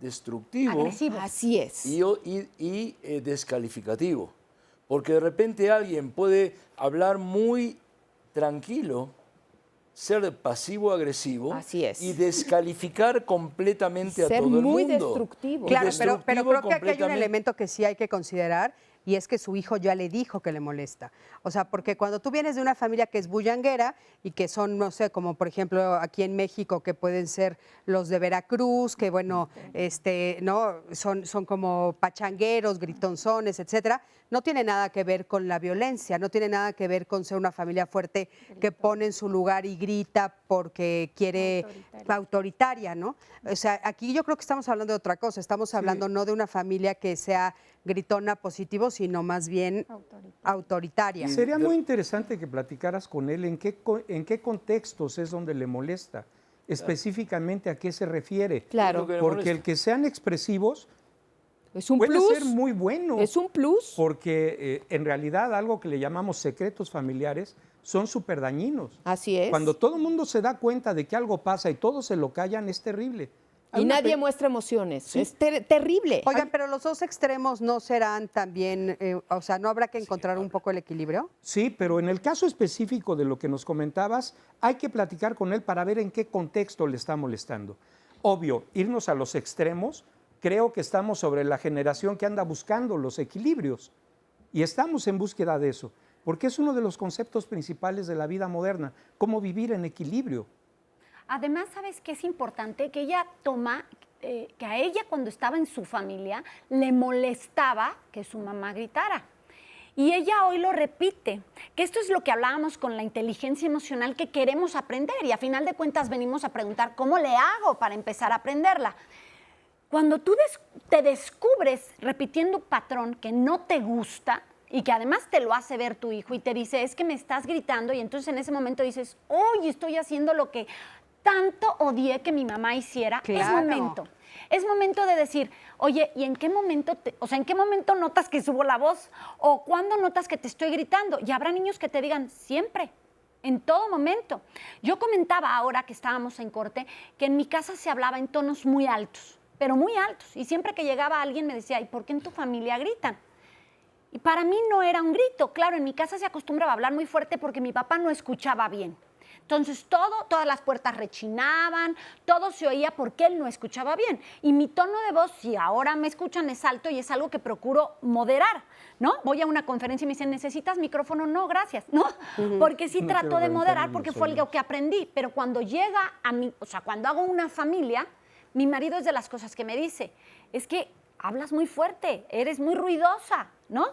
destructivo. Agresivo. Así es. Y descalificativo. Porque de repente alguien puede hablar muy tranquilo ser pasivo-agresivo. Así es. Y descalificar completamente a todo el mundo. Ser muy destructivo. Claro, pero creo que aquí hay un elemento que sí hay que considerar, y es que su hijo ya le dijo que le molesta. O sea, porque cuando tú vienes de una familia que es bullanguera y que son, no sé, como por ejemplo aquí en México, que pueden ser los de Veracruz, que bueno, no, son como pachangueros, gritonzones, etcétera, no tiene nada que ver con la violencia, no tiene nada que ver con ser una familia fuerte que pone en su lugar y grita porque quiere autoritaria, ¿no? O sea, aquí yo creo que estamos hablando de otra cosa, estamos hablando no de una familia que sea gritona positivo, sino más bien autoritaria. Sería muy interesante que platicaras con él en qué contextos es donde le molesta, específicamente a qué se refiere. Claro. Porque el que sean expresivos es un puede plus. ser muy bueno. Es un plus. Porque en realidad algo que le llamamos secretos familiares son súper dañinos. Así es. Cuando todo el mundo se da cuenta de que algo pasa y todos se lo callan, es terrible. Y nadie muestra emociones. ¿Sí? Es terrible. Oigan, pero los dos extremos no serán también, o sea, ¿no habrá que encontrar un poco el equilibrio? Sí, pero en el caso específico de lo que nos comentabas, hay que platicar con él para ver en qué contexto le está molestando. Obvio, irnos a los extremos, creo que estamos sobre la generación que anda buscando los equilibrios. Y estamos en búsqueda de eso, porque es uno de los conceptos principales de la vida moderna, cómo vivir en equilibrio. Además, ¿sabes qué es importante? Que ella toma, que a ella cuando estaba en su familia le molestaba que su mamá gritara. Y ella hoy lo repite, que esto es lo que hablábamos con la inteligencia emocional que queremos aprender y a final de cuentas venimos a preguntar, ¿cómo le hago para empezar a aprenderla? Cuando tú te descubres repitiendo un patrón que no te gusta y que además te lo hace ver tu hijo y te dice, es que me estás gritando y entonces en ese momento dices, oye, estoy haciendo lo que tanto odié que mi mamá hiciera, Claro. Es momento de decir, oye, ¿y en qué momento, en qué momento notas que subo la voz? ¿O cuándo notas que te estoy gritando? Y habrá niños que te digan, siempre, en todo momento. Yo comentaba ahora que estábamos en corte, que en mi casa se hablaba en tonos muy altos, pero muy altos. Y siempre que llegaba alguien me decía, ¿y por qué en tu familia gritan? Y para mí no era un grito. Claro, en mi casa se acostumbraba a hablar muy fuerte porque mi papá no escuchaba bien. Entonces todas las puertas rechinaban, todo se oía porque él no escuchaba bien. Y mi tono de voz, si ahora me escuchan, es alto y es algo que procuro moderar, ¿no? Voy a una conferencia y me dicen, ¿necesitas micrófono? No, gracias, ¿no? Porque sí trato de moderar porque fue algo que aprendí. Pero cuando llega a mí, o sea, cuando hago una familia, mi marido es de las cosas que me dice, es que hablas muy fuerte, eres muy ruidosa, ¿no?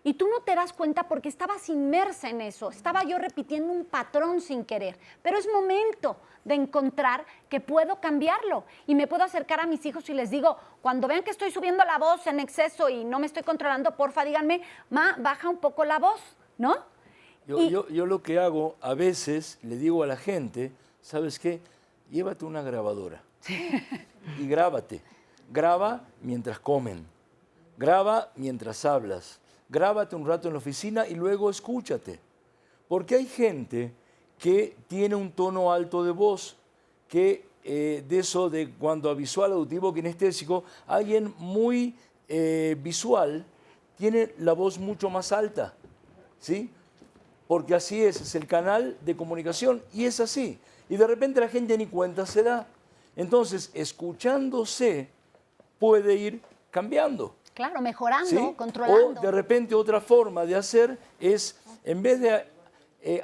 Y tú no te das cuenta porque estabas inmersa en eso. Estaba yo repitiendo un patrón sin querer. Pero es momento de encontrar que puedo cambiarlo. Y me puedo acercar a mis hijos y les digo, cuando vean que estoy subiendo la voz en exceso y no me estoy controlando, porfa, díganme, ma, baja un poco la voz, ¿no? Yo lo que hago, a veces le digo a la gente, ¿sabes qué? Llévate una grabadora y grábate. Graba mientras comen. Graba mientras hablas. Grábate un rato en la oficina y luego escúchate. Porque hay gente que tiene un tono alto de voz, que de eso de cuando a visual, auditivo, kinestésico, alguien muy visual tiene la voz mucho más alta, ¿sí? Porque así es el canal de comunicación y es así. Y de repente la gente ni cuenta se da. Entonces, escuchándose puede ir cambiando. Claro, mejorando, ¿sí? controlando. O de repente otra forma de hacer es, en vez de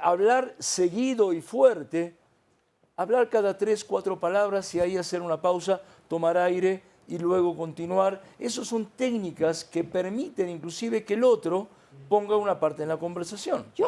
hablar seguido y fuerte, hablar cada 3, 4 palabras y ahí hacer una pausa, tomar aire y luego continuar. Esas son técnicas que permiten inclusive que el otro ponga una parte en la conversación. Yo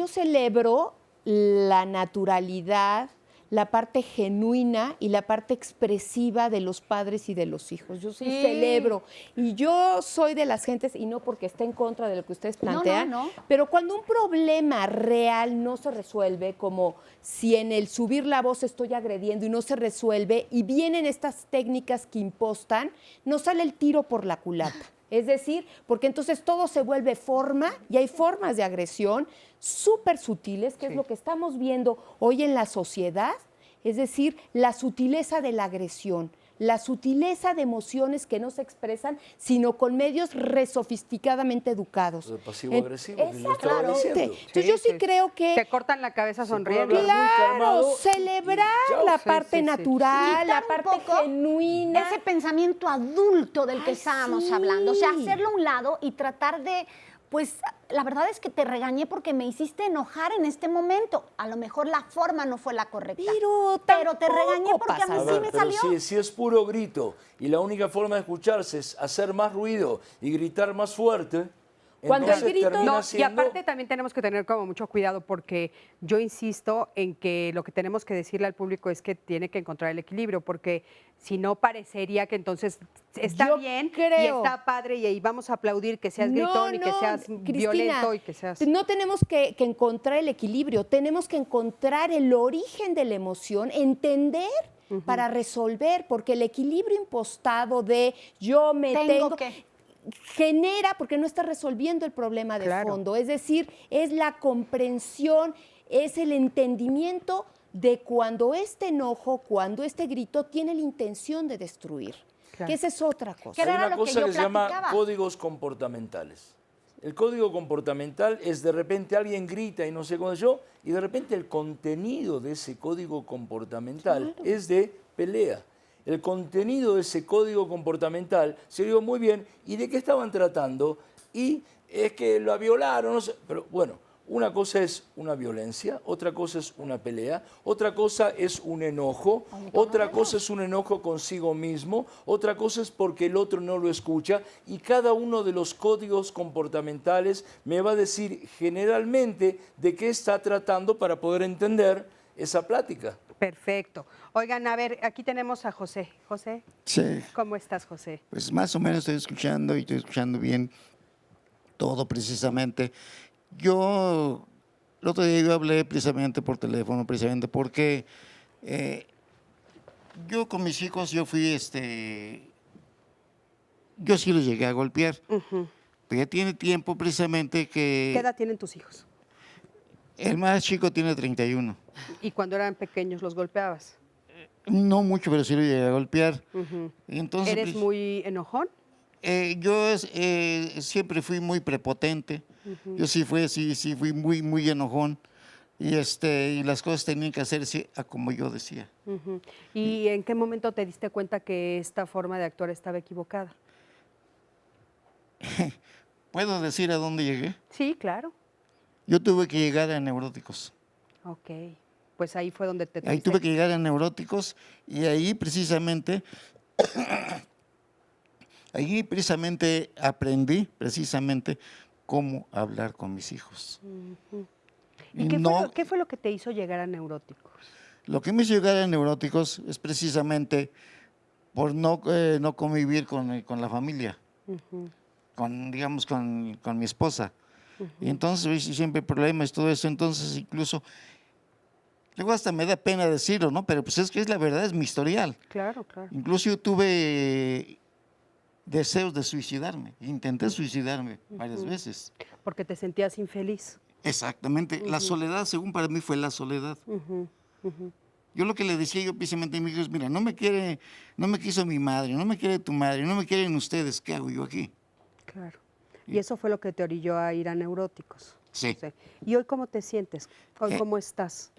celebro la naturalidad, la parte genuina y la parte expresiva de los padres y de los hijos. Yo sí celebro. Y yo soy de las gentes, y no porque esté en contra de lo que ustedes plantean, pero cuando un problema real no se resuelve, como si en el subir la voz estoy agrediendo y no se resuelve, y vienen estas técnicas que impostan, no sale el tiro por la culata. Es decir, porque entonces todo se vuelve forma y hay formas de agresión súper sutiles, que es lo que estamos viendo hoy en la sociedad, es decir, la sutileza de la agresión, la sutileza de emociones que no se expresan, sino con medios resofisticadamente educados. Pasivo-agresivo. Exactamente. Entonces yo sí creo que... Te cortan la cabeza sonriendo. Claro, celebrar la parte natural, la parte genuina. Ese pensamiento adulto del que estábamos hablando. O sea, hacerlo a un lado y tratar de... Pues la verdad es que te regañé porque me hiciste enojar en este momento. A lo mejor la forma no fue la correcta. Pero te regañé porque a mí sí me salió. Si es puro grito y la única forma de escucharse es hacer más ruido y gritar más fuerte, cuando el grito termina y aparte también tenemos que tener como mucho cuidado porque yo insisto en que lo que tenemos que decirle al público es que tiene que encontrar el equilibrio, porque si no parecería que entonces está bien y está padre y ahí vamos a aplaudir que seas gritón y que seas violento y que seas... No tenemos que encontrar el equilibrio, tenemos que encontrar el origen de la emoción, entender para resolver, porque el equilibrio impostado de yo me tengo que... genera, porque no está resolviendo el problema de fondo. Es decir, es la comprensión, es el entendimiento de cuando este enojo, cuando este grito tiene la intención de destruir. Que esa es otra cosa. Hay una cosa que se llama códigos comportamentales. El código comportamental es de repente alguien grita y no sé cómo yo, y de repente el contenido de ese código comportamental es de pelea. El contenido de ese código comportamental se dio muy bien. ¿Y de qué estaban tratando? Y es que lo violaron, no sé. Pero bueno, una cosa es una violencia, otra cosa es una pelea, otra cosa es un enojo, otra cosa es un enojo consigo mismo, otra cosa es porque el otro no lo escucha. Y cada uno de los códigos comportamentales me va a decir generalmente de qué está tratando para poder entender esa plática. Perfecto. Oigan, a ver, aquí tenemos a José. José, sí. ¿Cómo estás, José? Pues más o menos estoy escuchando y estoy escuchando bien todo precisamente. Yo, el otro día yo hablé precisamente por teléfono, precisamente porque yo con mis hijos, yo fui, yo sí los llegué a golpear. Pero ya tiene tiempo precisamente que... ¿Qué edad tienen tus hijos? El más chico tiene 31. ¿Y cuando eran pequeños los golpeabas? No mucho, pero sí lo llegué a golpear. Entonces, ¿Eres muy enojón? Yo siempre fui muy prepotente. Yo sí fui muy, muy enojón. Y las cosas tenían que hacerse a como yo decía. ¿Y en qué momento te diste cuenta que esta forma de actuar estaba equivocada? ¿Puedo decir a dónde llegué? Sí, claro. Yo tuve que llegar a neuróticos. Ok, pues ahí fue donde te... Ahí tuve que llegar a neuróticos y ahí precisamente aprendí precisamente cómo hablar con mis hijos. ¿Y qué fue lo que te hizo llegar a neuróticos? Lo que me hizo llegar a neuróticos es precisamente por no convivir con la familia, con mi esposa. Y entonces siempre problemas, todo eso, entonces incluso, luego hasta me da pena decirlo, ¿no? Pero pues es que es la verdad, es mi historial. Claro, claro. Incluso yo tuve deseos de suicidarme, intenté suicidarme varias veces. Porque te sentías infeliz. Exactamente, la soledad, según para mí fue la soledad. Yo lo que le decía yo precisamente a mis hijos, mira, no me quiso mi madre, no me quiere tu madre, no me quieren ustedes, ¿qué hago yo aquí? Claro. Y eso fue lo que te orilló a ir a neuróticos. Sí. ¿Y hoy cómo te sientes? ¿Hoy cómo estás?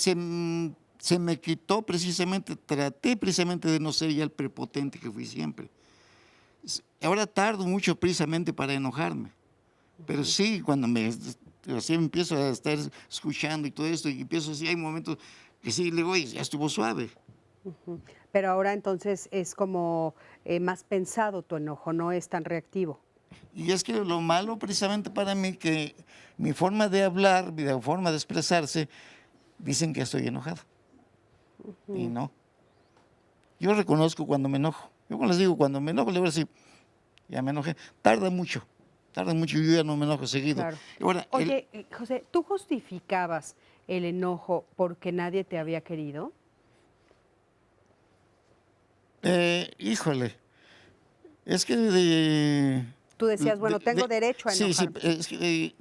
Se me quitó precisamente, traté precisamente de no ser ya el prepotente que fui siempre. Ahora tardo mucho precisamente para enojarme. Pero sí, cuando así empiezo a estar escuchando y todo esto, y empiezo así, hay momentos que sí, le digo, oye, ya estuvo suave. Pero ahora entonces es como más pensado tu enojo, no es tan reactivo. Y es que lo malo precisamente para mí que mi forma de hablar, mi forma de expresarse, dicen que estoy enojado. Y no. Yo reconozco cuando me enojo. Yo les digo, cuando me enojo, le voy a decir, ya me enojé. Tarda mucho, yo ya no me enojo seguido. Claro. Ahora, oye, José, ¿tú justificabas el enojo porque nadie te había querido? Híjole, es que Tú decías, bueno, tengo derecho a Sí, enojarme. es que,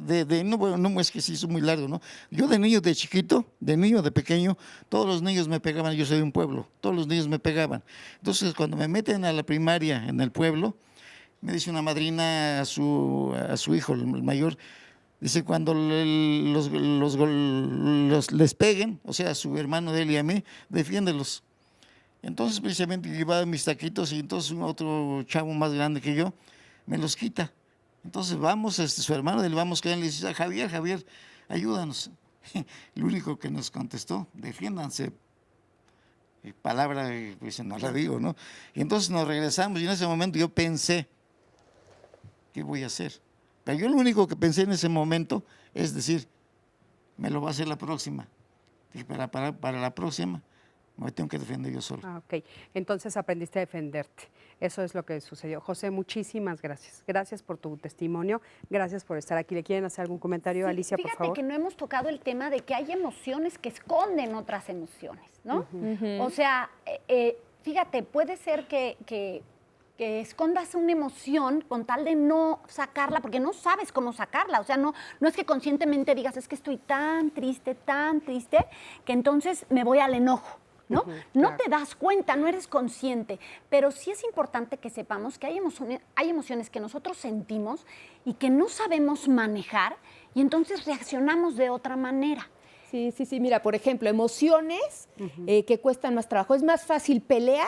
no, es que sí, es muy largo, ¿no? Yo de niño, de chiquito, de pequeño, todos los niños me pegaban, yo soy de un pueblo, todos los niños me pegaban. Entonces, cuando me meten a la primaria en el pueblo, me dice una madrina a su hijo, el mayor, dice, cuando les peguen, o sea, a su hermano de él y a mí, defiéndelos. Entonces, precisamente, llevaba mis taquitos y entonces un otro chavo más grande que yo me los quita. Entonces vamos, su hermano de él, vamos con él y le dice, Javier, ayúdanos. El único que nos contestó, defiéndanse. Palabra, pues no la digo, ¿no? Y entonces nos regresamos y en ese momento yo pensé, ¿qué voy a hacer? Pero yo lo único que pensé en ese momento es decir, me lo va a hacer la próxima. Dije, para la próxima me tengo que defender yo solo. Ok, entonces aprendiste a defenderte. Eso es lo que sucedió. José, muchísimas gracias. Gracias por tu testimonio. Gracias por estar aquí. ¿Le quieren hacer algún comentario, Sí, Alicia, por favor? Fíjate que no hemos tocado el tema de que hay emociones que esconden otras emociones, ¿no? O sea, fíjate, puede ser que escondas una emoción con tal de no sacarla, porque no sabes cómo sacarla. O sea, no es que conscientemente digas, es que estoy tan triste, que entonces me voy al enojo. ¿No? No te das cuenta, no eres consciente, pero sí es importante que sepamos que hay emociones que nosotros sentimos y que no sabemos manejar y entonces reaccionamos de otra manera. Sí, mira, por ejemplo, emociones que cuestan más trabajo. Es más fácil pelear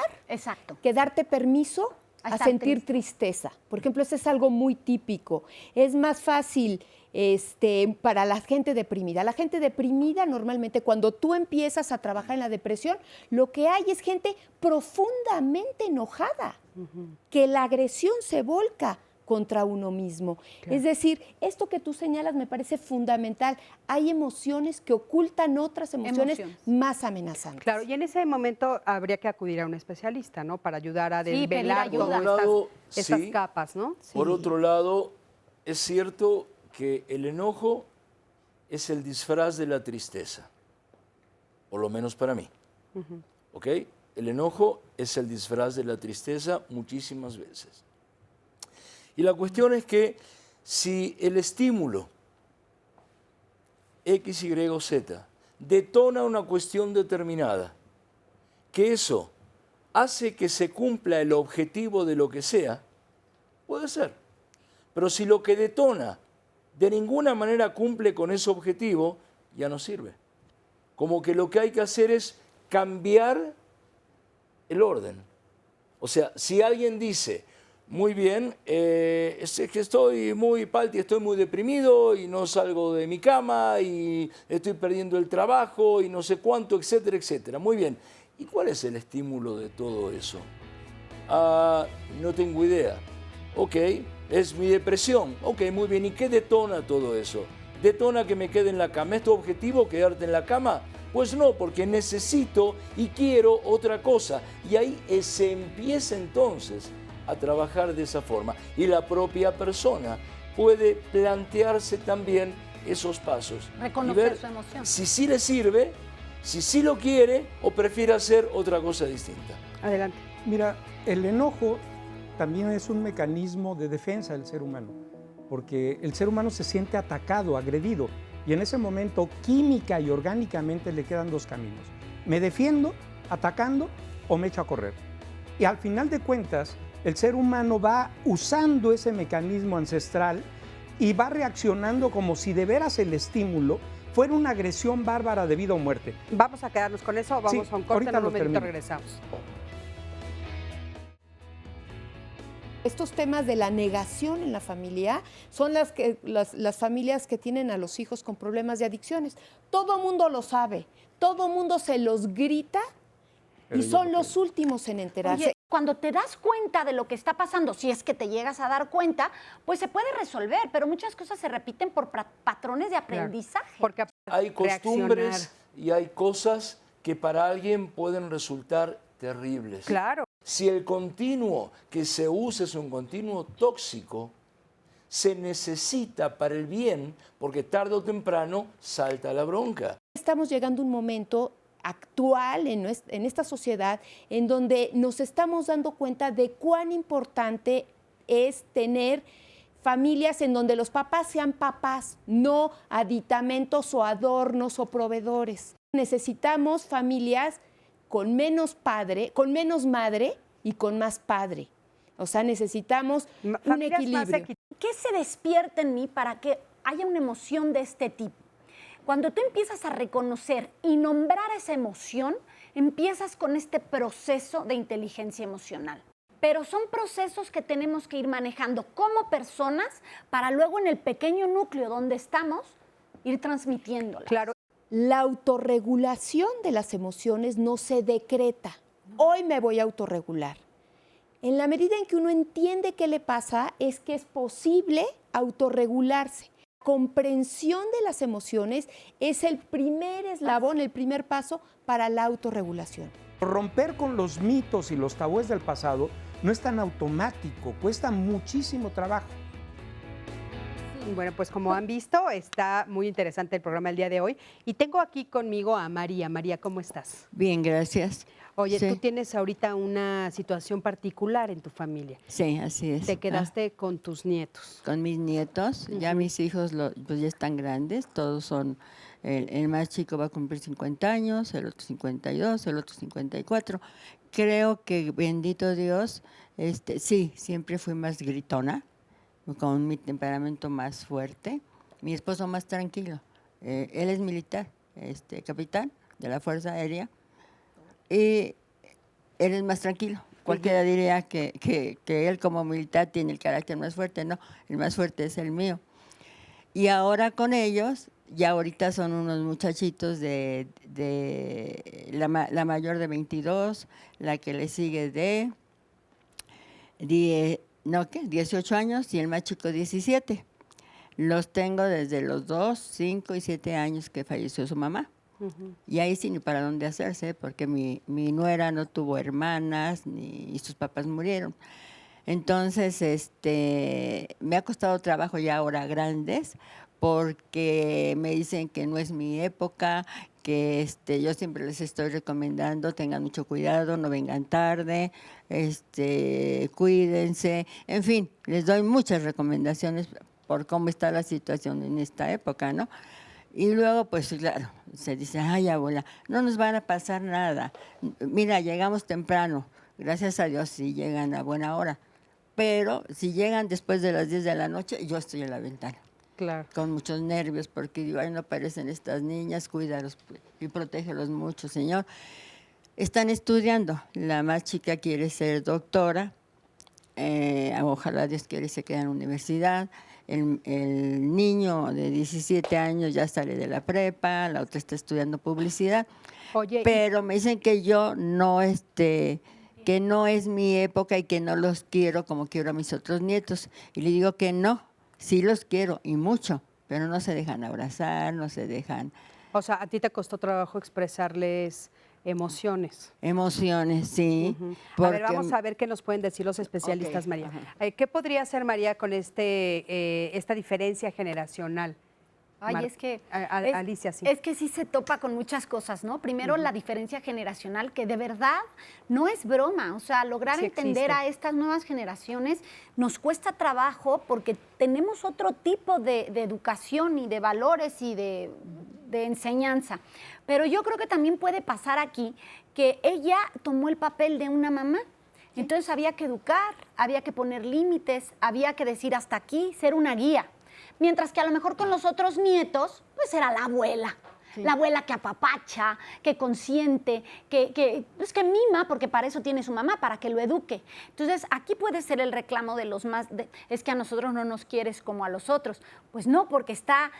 que darte permiso a sentir tristeza. Por ejemplo, eso es algo muy típico. Es más fácil para la gente deprimida. La gente deprimida normalmente cuando tú empiezas a trabajar en la depresión, lo que hay es gente profundamente enojada, que la agresión se volca contra uno mismo. Claro. Es decir, esto que tú señalas me parece fundamental. Hay emociones que ocultan otras emociones más amenazantes. Claro, y en ese momento habría que acudir a un especialista, ¿no? Para ayudar a desvelar todas estas capas, ¿no? Sí. Por otro lado, es cierto que el enojo es el disfraz de la tristeza, por lo menos para mí. ¿Ok? El enojo es el disfraz de la tristeza muchísimas veces. Y la cuestión es que si el estímulo X, Y o Z detona una cuestión determinada, que eso hace que se cumpla el objetivo de lo que sea, puede ser. Pero si lo que detona de ninguna manera cumple con ese objetivo, ya no sirve. Como que lo que hay que hacer es cambiar el orden. O sea, si alguien dice, muy bien, es que estoy muy palti, estoy muy deprimido y no salgo de mi cama y estoy perdiendo el trabajo y no sé cuánto, etcétera, etcétera. Muy bien. ¿Y cuál es el estímulo de todo eso? No tengo idea. Ok, es mi depresión. Ok, muy bien. ¿Y qué detona todo eso? ¿Detona que me quede en la cama? ¿Es tu objetivo quedarte en la cama? Pues no, porque necesito y quiero otra cosa. Y ahí se empieza entonces a trabajar de esa forma. Y la propia persona puede plantearse también esos pasos. Reconocer y ver su emoción. Si sí le sirve, si sí lo quiere o prefiere hacer otra cosa distinta. Adelante. Mira, el enojo también es un mecanismo de defensa del ser humano, porque el ser humano se siente atacado, agredido, y en ese momento química y orgánicamente le quedan dos caminos. Me defiendo atacando o me echo a correr. Y al final de cuentas, el ser humano va usando ese mecanismo ancestral y va reaccionando como si de veras el estímulo fuera una agresión bárbara de vida o muerte. Vamos a quedarnos con eso, vamos a un corte, en un momentito regresamos. Estos temas de la negación en la familia son las familias que tienen a los hijos con problemas de adicciones. Todo mundo lo sabe, todo mundo se los grita y son los últimos en enterarse. Oye, cuando te das cuenta de lo que está pasando, si es que te llegas a dar cuenta, pues se puede resolver, pero muchas cosas se repiten por patrones de aprendizaje. Claro, porque hay costumbres y hay cosas que para alguien pueden resultar terribles. Claro. Si el continuo que se usa es un continuo tóxico, se necesita para el bien, porque tarde o temprano salta la bronca. Estamos llegando a un momento actual en esta sociedad en donde nos estamos dando cuenta de cuán importante es tener familias en donde los papás sean papás, no aditamentos o adornos o proveedores. Necesitamos familias con menos padre, con menos madre y con más padre. O sea, necesitamos un equilibrio. ¿Qué se despierta en mí para que haya una emoción de este tipo? Cuando tú empiezas a reconocer y nombrar esa emoción, empiezas con este proceso de inteligencia emocional. Pero son procesos que tenemos que ir manejando como personas para luego en el pequeño núcleo donde estamos ir transmitiéndolas. Claro. La autorregulación de las emociones no se decreta. Hoy me voy a autorregular. En la medida en que uno entiende qué le pasa, es que es posible autorregularse. Comprensión de las emociones es el primer eslabón, el primer paso para la autorregulación. Romper con los mitos y los tabúes del pasado no es tan automático, cuesta muchísimo trabajo. Bueno, pues como han visto, está muy interesante el programa el día de hoy. Y tengo aquí conmigo a María. María, ¿cómo estás? Bien, gracias. Oye, Sí. tú tienes ahorita una situación particular en tu familia. Sí, así es. Te quedaste con tus nietos. Con mis nietos. Ya mis hijos pues ya están grandes, todos son, el más chico va a cumplir 50 años, el otro 52, el otro 54. Creo que, bendito Dios, sí, siempre fui más gritona, con mi temperamento más fuerte. Mi esposo más tranquilo. Él es militar, capitán de la Fuerza Aérea. Y él es más tranquilo. Cualquiera diría que él como militar tiene el carácter más fuerte. No, el más fuerte es el mío. Y ahora con ellos, ya ahorita son unos muchachitos la mayor de 22, la que le sigue de 18 años y el más chico 17. Los tengo desde los 2, 5 y 7 años que falleció su mamá. Y ahí sí ni para dónde hacerse, porque mi nuera no tuvo hermanas y sus papás murieron. Entonces, me ha costado trabajo ya ahora grandes, porque me dicen que no es mi época, que yo siempre les estoy recomendando, tengan mucho cuidado, no vengan tarde, cuídense, en fin, les doy muchas recomendaciones por cómo está la situación en esta época, ¿no? Y luego, pues claro, se dice, ay, abuela, no nos van a pasar nada. Mira, llegamos temprano, gracias a Dios sí llegan a buena hora, pero si llegan después de las 10 de la noche, yo estoy en la ventana. Claro. Con muchos nervios, porque digo, ay, no aparecen estas niñas, cuídalos y protégelos mucho, Señor. Están estudiando, la más chica quiere ser doctora, ojalá Dios quiere se quede en la universidad. El niño de 17 años ya sale de la prepa, la otra está estudiando publicidad. Oye, pero me dicen que yo no, que no es mi época y que no los quiero como quiero a mis otros nietos. Y le digo que no, sí los quiero y mucho, pero no se dejan abrazar, no se dejan. O sea, ¿a ti te costó trabajo expresarles emociones? Emociones, sí. A ver, vamos a ver qué nos pueden decir los especialistas, Ok, María. ¿Qué podría hacer, María, con esta diferencia generacional? Ay, es que Alicia, sí. Es que sí se topa con muchas cosas, ¿no? Primero, la diferencia generacional, que de verdad no es broma. O sea, lograr Sí entender existe. a estas nuevas generaciones nos cuesta trabajo porque tenemos otro tipo de educación y de valores y de enseñanza. Pero yo creo que también puede pasar aquí que ella tomó el papel de una mamá. Entonces había que educar, había que poner límites, había que decir hasta aquí, ser una guía. Mientras que a lo mejor con los otros nietos, pues era la abuela. Sí. La abuela que apapacha, que consiente, que mima, porque para eso tiene su mamá, para que lo eduque. Entonces, aquí puede ser el reclamo de los más, es que a nosotros no nos quieres como a los otros. Pues no, porque está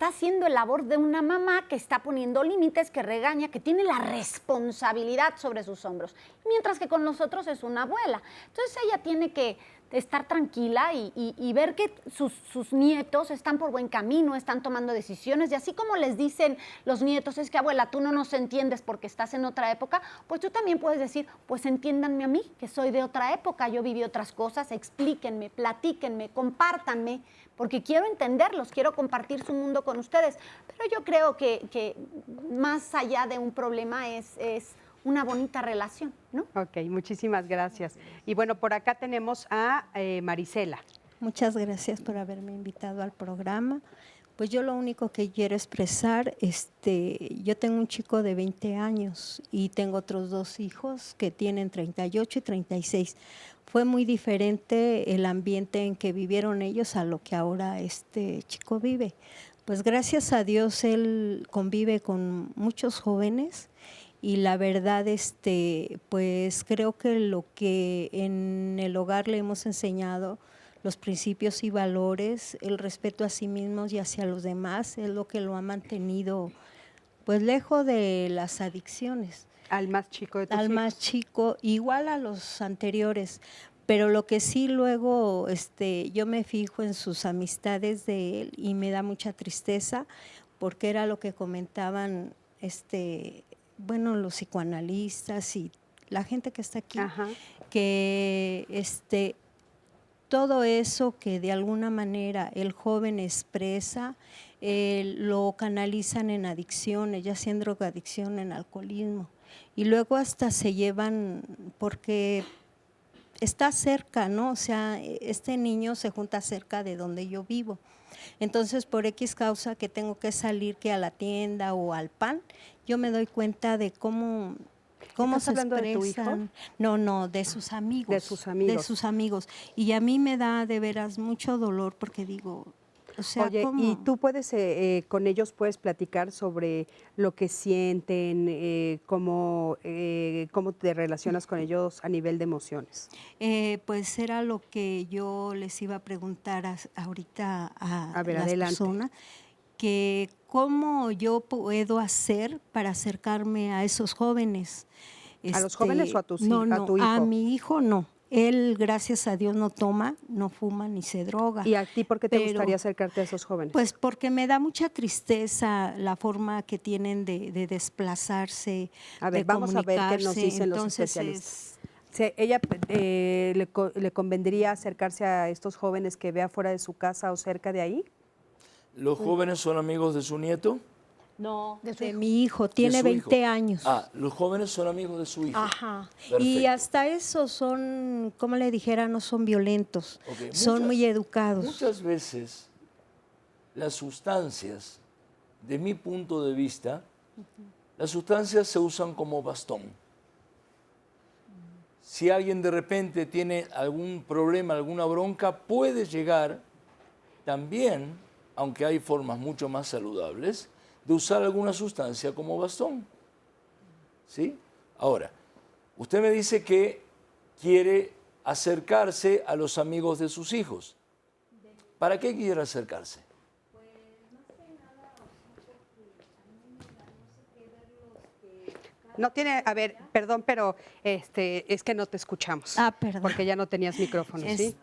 haciendo el labor de una mamá que está poniendo límites, que regaña, que tiene la responsabilidad sobre sus hombros. Mientras que con nosotros es una abuela. Entonces, ella tiene que estar tranquila y ver que sus nietos están por buen camino, están tomando decisiones, y así como les dicen los nietos, es que abuela, tú no nos entiendes porque estás en otra época, pues tú también puedes decir, pues entiéndanme a mí, que soy de otra época, yo viví otras cosas, explíquenme, platíquenme, compártanme, porque quiero entenderlos, quiero compartir su mundo con ustedes, pero yo creo que más allá de un problema es una bonita relación, ¿no? Ok, muchísimas gracias. Y bueno, por acá tenemos a Marisela. muchas gracias por haberme invitado al programa. Pues yo lo único que quiero expresar, yo tengo un chico de 20 años y tengo otros 2 hijos que tienen 38 y 36. Fue muy diferente el ambiente en que vivieron ellos a lo que ahora este chico vive. Pues gracias a Dios él convive con muchos jóvenes y la verdad, pues creo que lo que en el hogar le hemos enseñado, los principios y valores, el respeto a sí mismos y hacia los demás, es lo que lo ha mantenido pues lejos de las adicciones. Al más chico de tus Al hijos. más chico, igual a los anteriores, pero lo que sí luego yo me fijo en sus amistades de él y me da mucha tristeza porque era lo que comentaban los psicoanalistas y la gente que está aquí, que todo eso que de alguna manera el joven expresa, lo canalizan en adicciones, ya sea en drogadicción, en alcoholismo. Y luego hasta se llevan, porque está cerca, ¿no? O sea, este niño se junta cerca de donde yo vivo. Entonces, por X causa que tengo que salir que a la tienda o al pan, yo me doy cuenta de cómo ¿Estás se hablando de tu expresan. hijo? No, de sus amigos. De sus amigos. De sus amigos. Y a mí me da de veras mucho dolor porque digo, o sea, Oye, ¿cómo? ¿y tú puedes, con ellos puedes platicar sobre lo que sienten, cómo te relacionas con ellos a nivel de emociones? Pues era lo que yo les iba a preguntar ahorita a ver, las adelante. personas, que cómo yo puedo hacer para acercarme a esos jóvenes. ¿A los jóvenes o a tus no, a tu hijo? A mi hijo no. Él, gracias a Dios, no toma, no fuma ni se droga. ¿Y a ti por qué te Pero, gustaría acercarte a esos jóvenes? Pues porque me da mucha tristeza la forma que tienen de desplazarse, A ver, de vamos a ver qué nos comunicarse. dicen los Entonces, especialistas. ¿Ella le convendría acercarse a estos jóvenes que vea fuera de su casa o cerca de ahí? ¿Los jóvenes son amigos de su nieto? No, de mi hijo, tiene ¿De su hijo? 20 años. Ah, los jóvenes son amigos de su hijo. Ajá. Perfecto. Y hasta eso son, como le dijera, no son violentos, Ok, son muy educados. Muchas veces las sustancias, de mi punto de vista, las sustancias se usan como bastón. Si alguien de repente tiene algún problema, alguna bronca, puede llegar también, aunque hay formas mucho más saludables, de usar alguna sustancia como bastón. ¿Sí? Ahora, usted me dice que quiere acercarse a los amigos de sus hijos. ¿Para qué quiere acercarse? No tiene, a ver, perdón, pero es que no te escuchamos. Ah, perdón. Porque ya no tenías micrófono, ¿sí?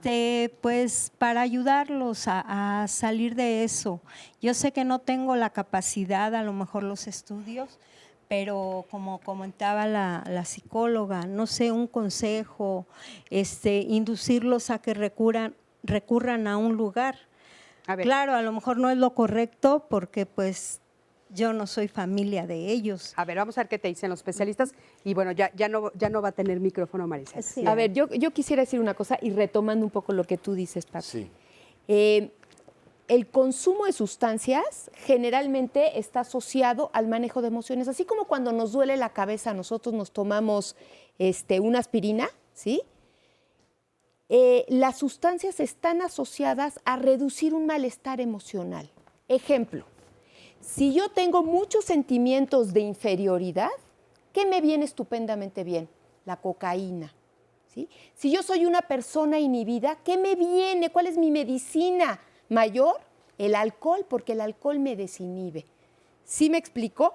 Pues para ayudarlos a salir de eso. Yo sé que no tengo la capacidad, a lo mejor los estudios, pero como comentaba la psicóloga, no sé, un consejo, inducirlos a que recurran a un lugar. A ver. Claro, a lo mejor no es lo correcto porque pues yo no soy familia de ellos. A ver, vamos a ver qué te dicen los especialistas. Y bueno, ya no va a tener micrófono Maricel. Sí. A ver, yo quisiera decir una cosa y retomando un poco lo que tú dices, Pati. Sí. El consumo de sustancias generalmente está asociado al manejo de emociones. Así como cuando nos duele la cabeza, nosotros nos tomamos una aspirina, ¿sí? Las sustancias están asociadas a reducir un malestar emocional. Ejemplo, si yo tengo muchos sentimientos de inferioridad, ¿qué me viene estupendamente bien? La cocaína. ¿Sí? Si yo soy una persona inhibida, ¿qué me viene? ¿Cuál es mi medicina mayor? El alcohol, porque el alcohol me desinhibe. ¿Sí me explico?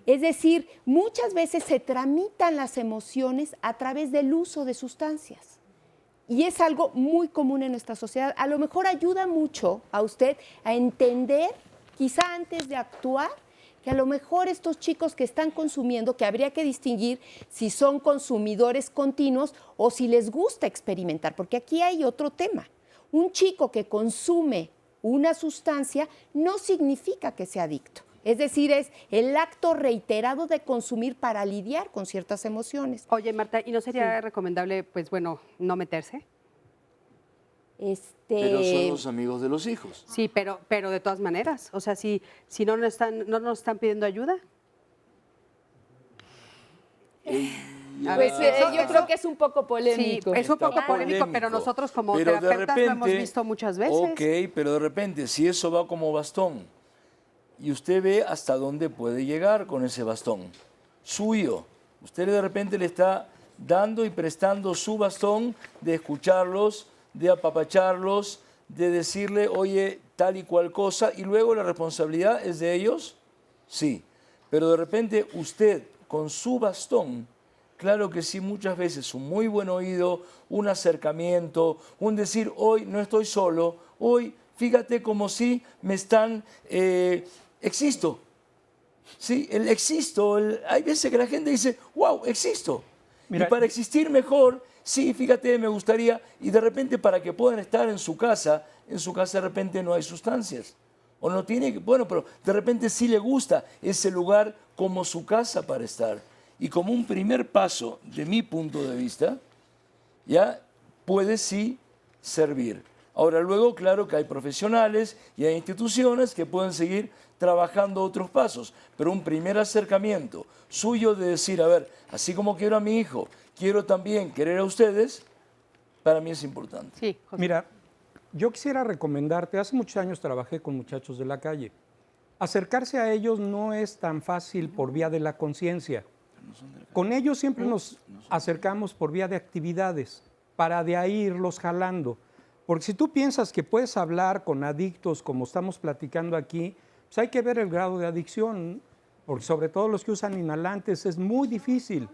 Es decir, muchas veces se tramitan las emociones a través del uso de sustancias. Y es algo muy común en nuestra sociedad. A lo mejor ayuda mucho a usted a entender, quizá antes de actuar, que a lo mejor estos chicos que están consumiendo, que habría que distinguir si son consumidores continuos o si les gusta experimentar, porque aquí hay otro tema. Un chico que consume una sustancia no significa que sea adicto. Es decir, es el acto reiterado de consumir para lidiar con ciertas emociones. Oye, Marta, ¿y no sería recomendable, pues bueno, no meterse? Pero son los amigos de los hijos. Sí, pero de todas maneras, o sea, si no nos están pidiendo ayuda. Yo creo que es un poco polémico. Sí, es un poco polémico, pero nosotros como Pero de terapeutas lo hemos repente, visto muchas veces. Ok, pero de repente, si eso va como bastón y usted ve hasta dónde puede llegar con ese bastón suyo, usted de repente le está dando y prestando su bastón de escucharlos, de apapacharlos, de decirle, oye, tal y cual cosa, y luego la responsabilidad es de ellos, sí. Pero de repente usted, con su bastón, claro que sí, muchas veces un muy buen oído, un acercamiento, un decir, hoy no estoy solo, hoy fíjate como si me están, existo. Sí, el existo, hay veces que la gente dice, wow, existo. Mira, y para existir mejor, sí, fíjate, me gustaría, y de repente para que puedan estar en su casa de repente no hay sustancias. O no tiene, bueno, pero de repente sí le gusta ese lugar como su casa para estar. Y como un primer paso, de mi punto de vista, ya puede sí servir. Ahora luego, claro que hay profesionales y hay instituciones que pueden seguir trabajando otros pasos, pero un primer acercamiento suyo de decir, a ver, así como quiero a mi hijo, quiero también querer a ustedes, para mí es importante. Sí, José. Mira, yo quisiera recomendarte, hace muchos años trabajé con muchachos de la calle. Acercarse a ellos no es tan fácil por vía de la conciencia. Con ellos siempre nos acercamos por vía de actividades, para de ahí irlos jalando. Porque si tú piensas que puedes hablar con adictos como estamos platicando aquí, pues hay que ver el grado de adicción, porque sobre todo los que usan inhalantes es muy difícil.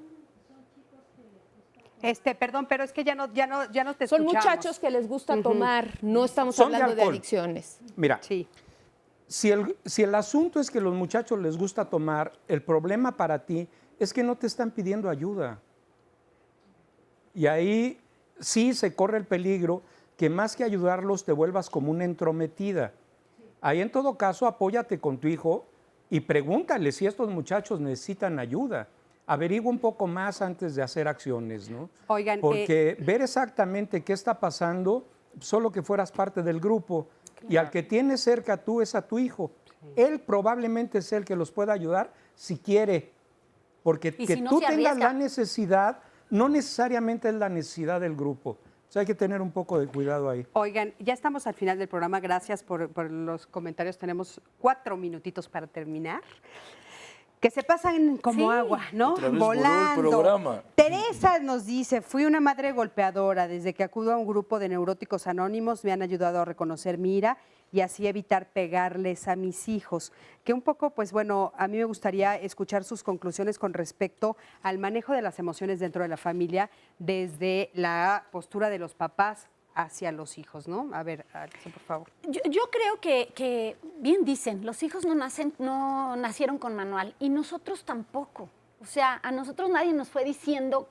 Perdón, pero es que ya no te escuchamos. Son muchachos que les gusta tomar, no estamos Son hablando de alcohol. adicciones. Mira, sí. si el asunto es que a los muchachos les gusta tomar, el problema para ti es que no te están pidiendo ayuda. Y ahí sí se corre el peligro que más que ayudarlos te vuelvas como una entrometida. Ahí en todo caso apóyate con tu hijo y pregúntale si estos muchachos necesitan ayuda. Averigua un poco más antes de hacer acciones, ¿no? Oigan, porque ver exactamente qué está pasando, solo que fueras parte del grupo, y al que tienes cerca tú es a tu hijo. Él probablemente es el que los pueda ayudar si quiere, porque que si no tú se tengas arriesga. la necesidad, no necesariamente es la necesidad del grupo. O sea, hay que tener un poco de cuidado ahí. Oigan, ya estamos al final del programa. Gracias por los comentarios. Tenemos 4 minutitos para terminar. Que se pasan como agua, ¿no? Otra vez voló el Volando. programa. Teresa nos dice, fui una madre golpeadora. Desde que acudo a un grupo de neuróticos anónimos me han ayudado a reconocer mi ira y así evitar pegarles a mis hijos. Que un poco, pues bueno, a mí me gustaría escuchar sus conclusiones con respecto al manejo de las emociones dentro de la familia desde la postura de los papás hacia los hijos, ¿no? A ver, Alison, por favor. Yo creo que, bien dicen, los hijos no nacieron con manual y nosotros tampoco. O sea, a nosotros nadie nos fue diciendo,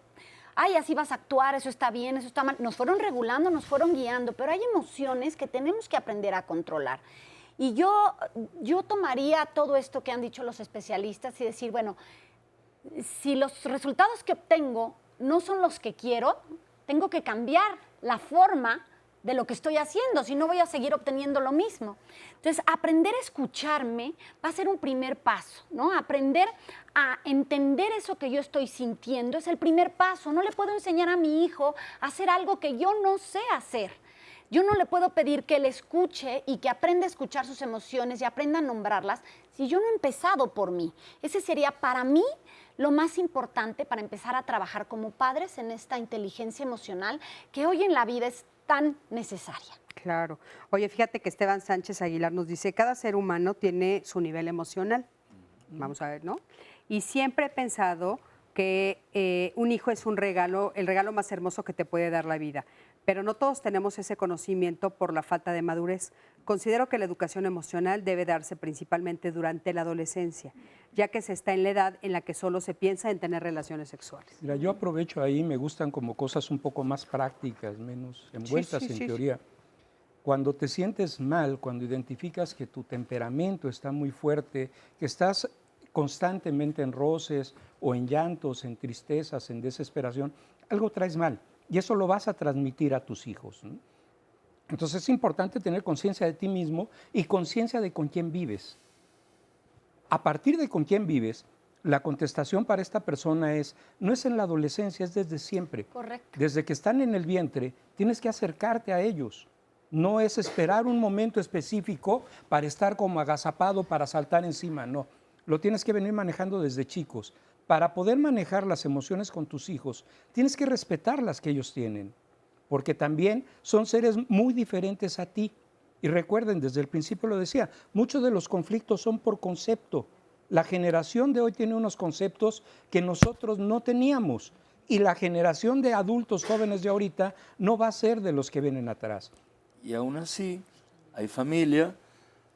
ay, así vas a actuar, eso está bien, eso está mal. Nos fueron regulando, nos fueron guiando, pero hay emociones que tenemos que aprender a controlar. Y yo tomaría todo esto que han dicho los especialistas y decir, bueno, si los resultados que obtengo no son los que quiero, tengo que cambiar la forma de lo que estoy haciendo, si no voy a seguir obteniendo lo mismo. Entonces, aprender a escucharme va a ser un primer paso, ¿no? Aprender a entender eso que yo estoy sintiendo es el primer paso. No le puedo enseñar a mi hijo a hacer algo que yo no sé hacer. Yo no le puedo pedir que él escuche y que aprenda a escuchar sus emociones y aprenda a nombrarlas si yo no he empezado por mí. Ese sería para mí lo más importante para empezar a trabajar como padres en esta inteligencia emocional que hoy en la vida es tan necesaria. Claro. Oye, fíjate que Esteban Sánchez Aguilar nos dice, cada ser humano tiene su nivel emocional. Vamos a ver, ¿no? Y siempre he pensado que un hijo es un regalo, el regalo más hermoso que te puede dar la vida. Pero no todos tenemos ese conocimiento por la falta de madurez. Considero que la educación emocional debe darse principalmente durante la adolescencia, ya que se está en la edad en la que solo se piensa en tener relaciones sexuales. Mira, yo aprovecho ahí, me gustan como cosas un poco más prácticas, menos envueltas en teoría. Cuando te sientes mal, cuando identificas que tu temperamento está muy fuerte, que estás constantemente en roces o en llantos, en tristezas, en desesperación, algo traes mal. Y eso lo vas a transmitir a tus hijos, ¿no? Entonces es importante tener conciencia de ti mismo y conciencia de con quién vives. A partir de con quién vives, la contestación para esta persona no es en la adolescencia, es desde siempre. Correcto. Desde que están en el vientre, tienes que acercarte a ellos. No es esperar un momento específico para estar como agazapado, para saltar encima, no. Lo tienes que venir manejando desde chicos. Para poder manejar las emociones con tus hijos, tienes que respetar las que ellos tienen, porque también son seres muy diferentes a ti. Y recuerden, desde el principio lo decía, muchos de los conflictos son por concepto. La generación de hoy tiene unos conceptos que nosotros no teníamos, y la generación de adultos jóvenes de ahorita no va a ser de los que vienen atrás. Y aún así, hay familia,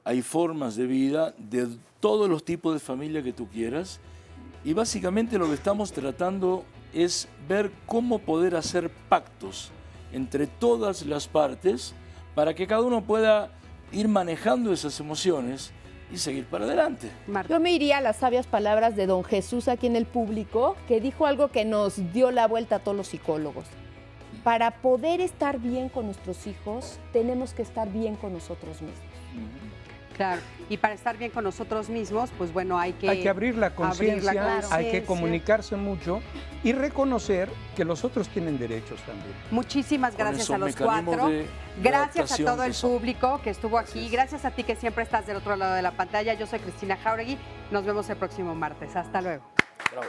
hay formas de vida, de todos los tipos de familia que tú quieras, y básicamente lo que estamos tratando es ver cómo poder hacer pactos entre todas las partes para que cada uno pueda ir manejando esas emociones y seguir para adelante. Yo me iría a las sabias palabras de don Jesús aquí en el público, que dijo algo que nos dio la vuelta a todos los psicólogos. Para poder estar bien con nuestros hijos, tenemos que estar bien con nosotros mismos. Claro, y para estar bien con nosotros mismos, pues bueno, hay que abrir la conciencia, hay que comunicarse mucho y reconocer que los otros tienen derechos también. Muchísimas gracias a los cuatro. Gracias a todo el público que estuvo aquí. Gracias a ti que siempre estás del otro lado de la pantalla. Yo soy Cristina Jauregui. Nos vemos el próximo martes. Hasta luego. Bravo.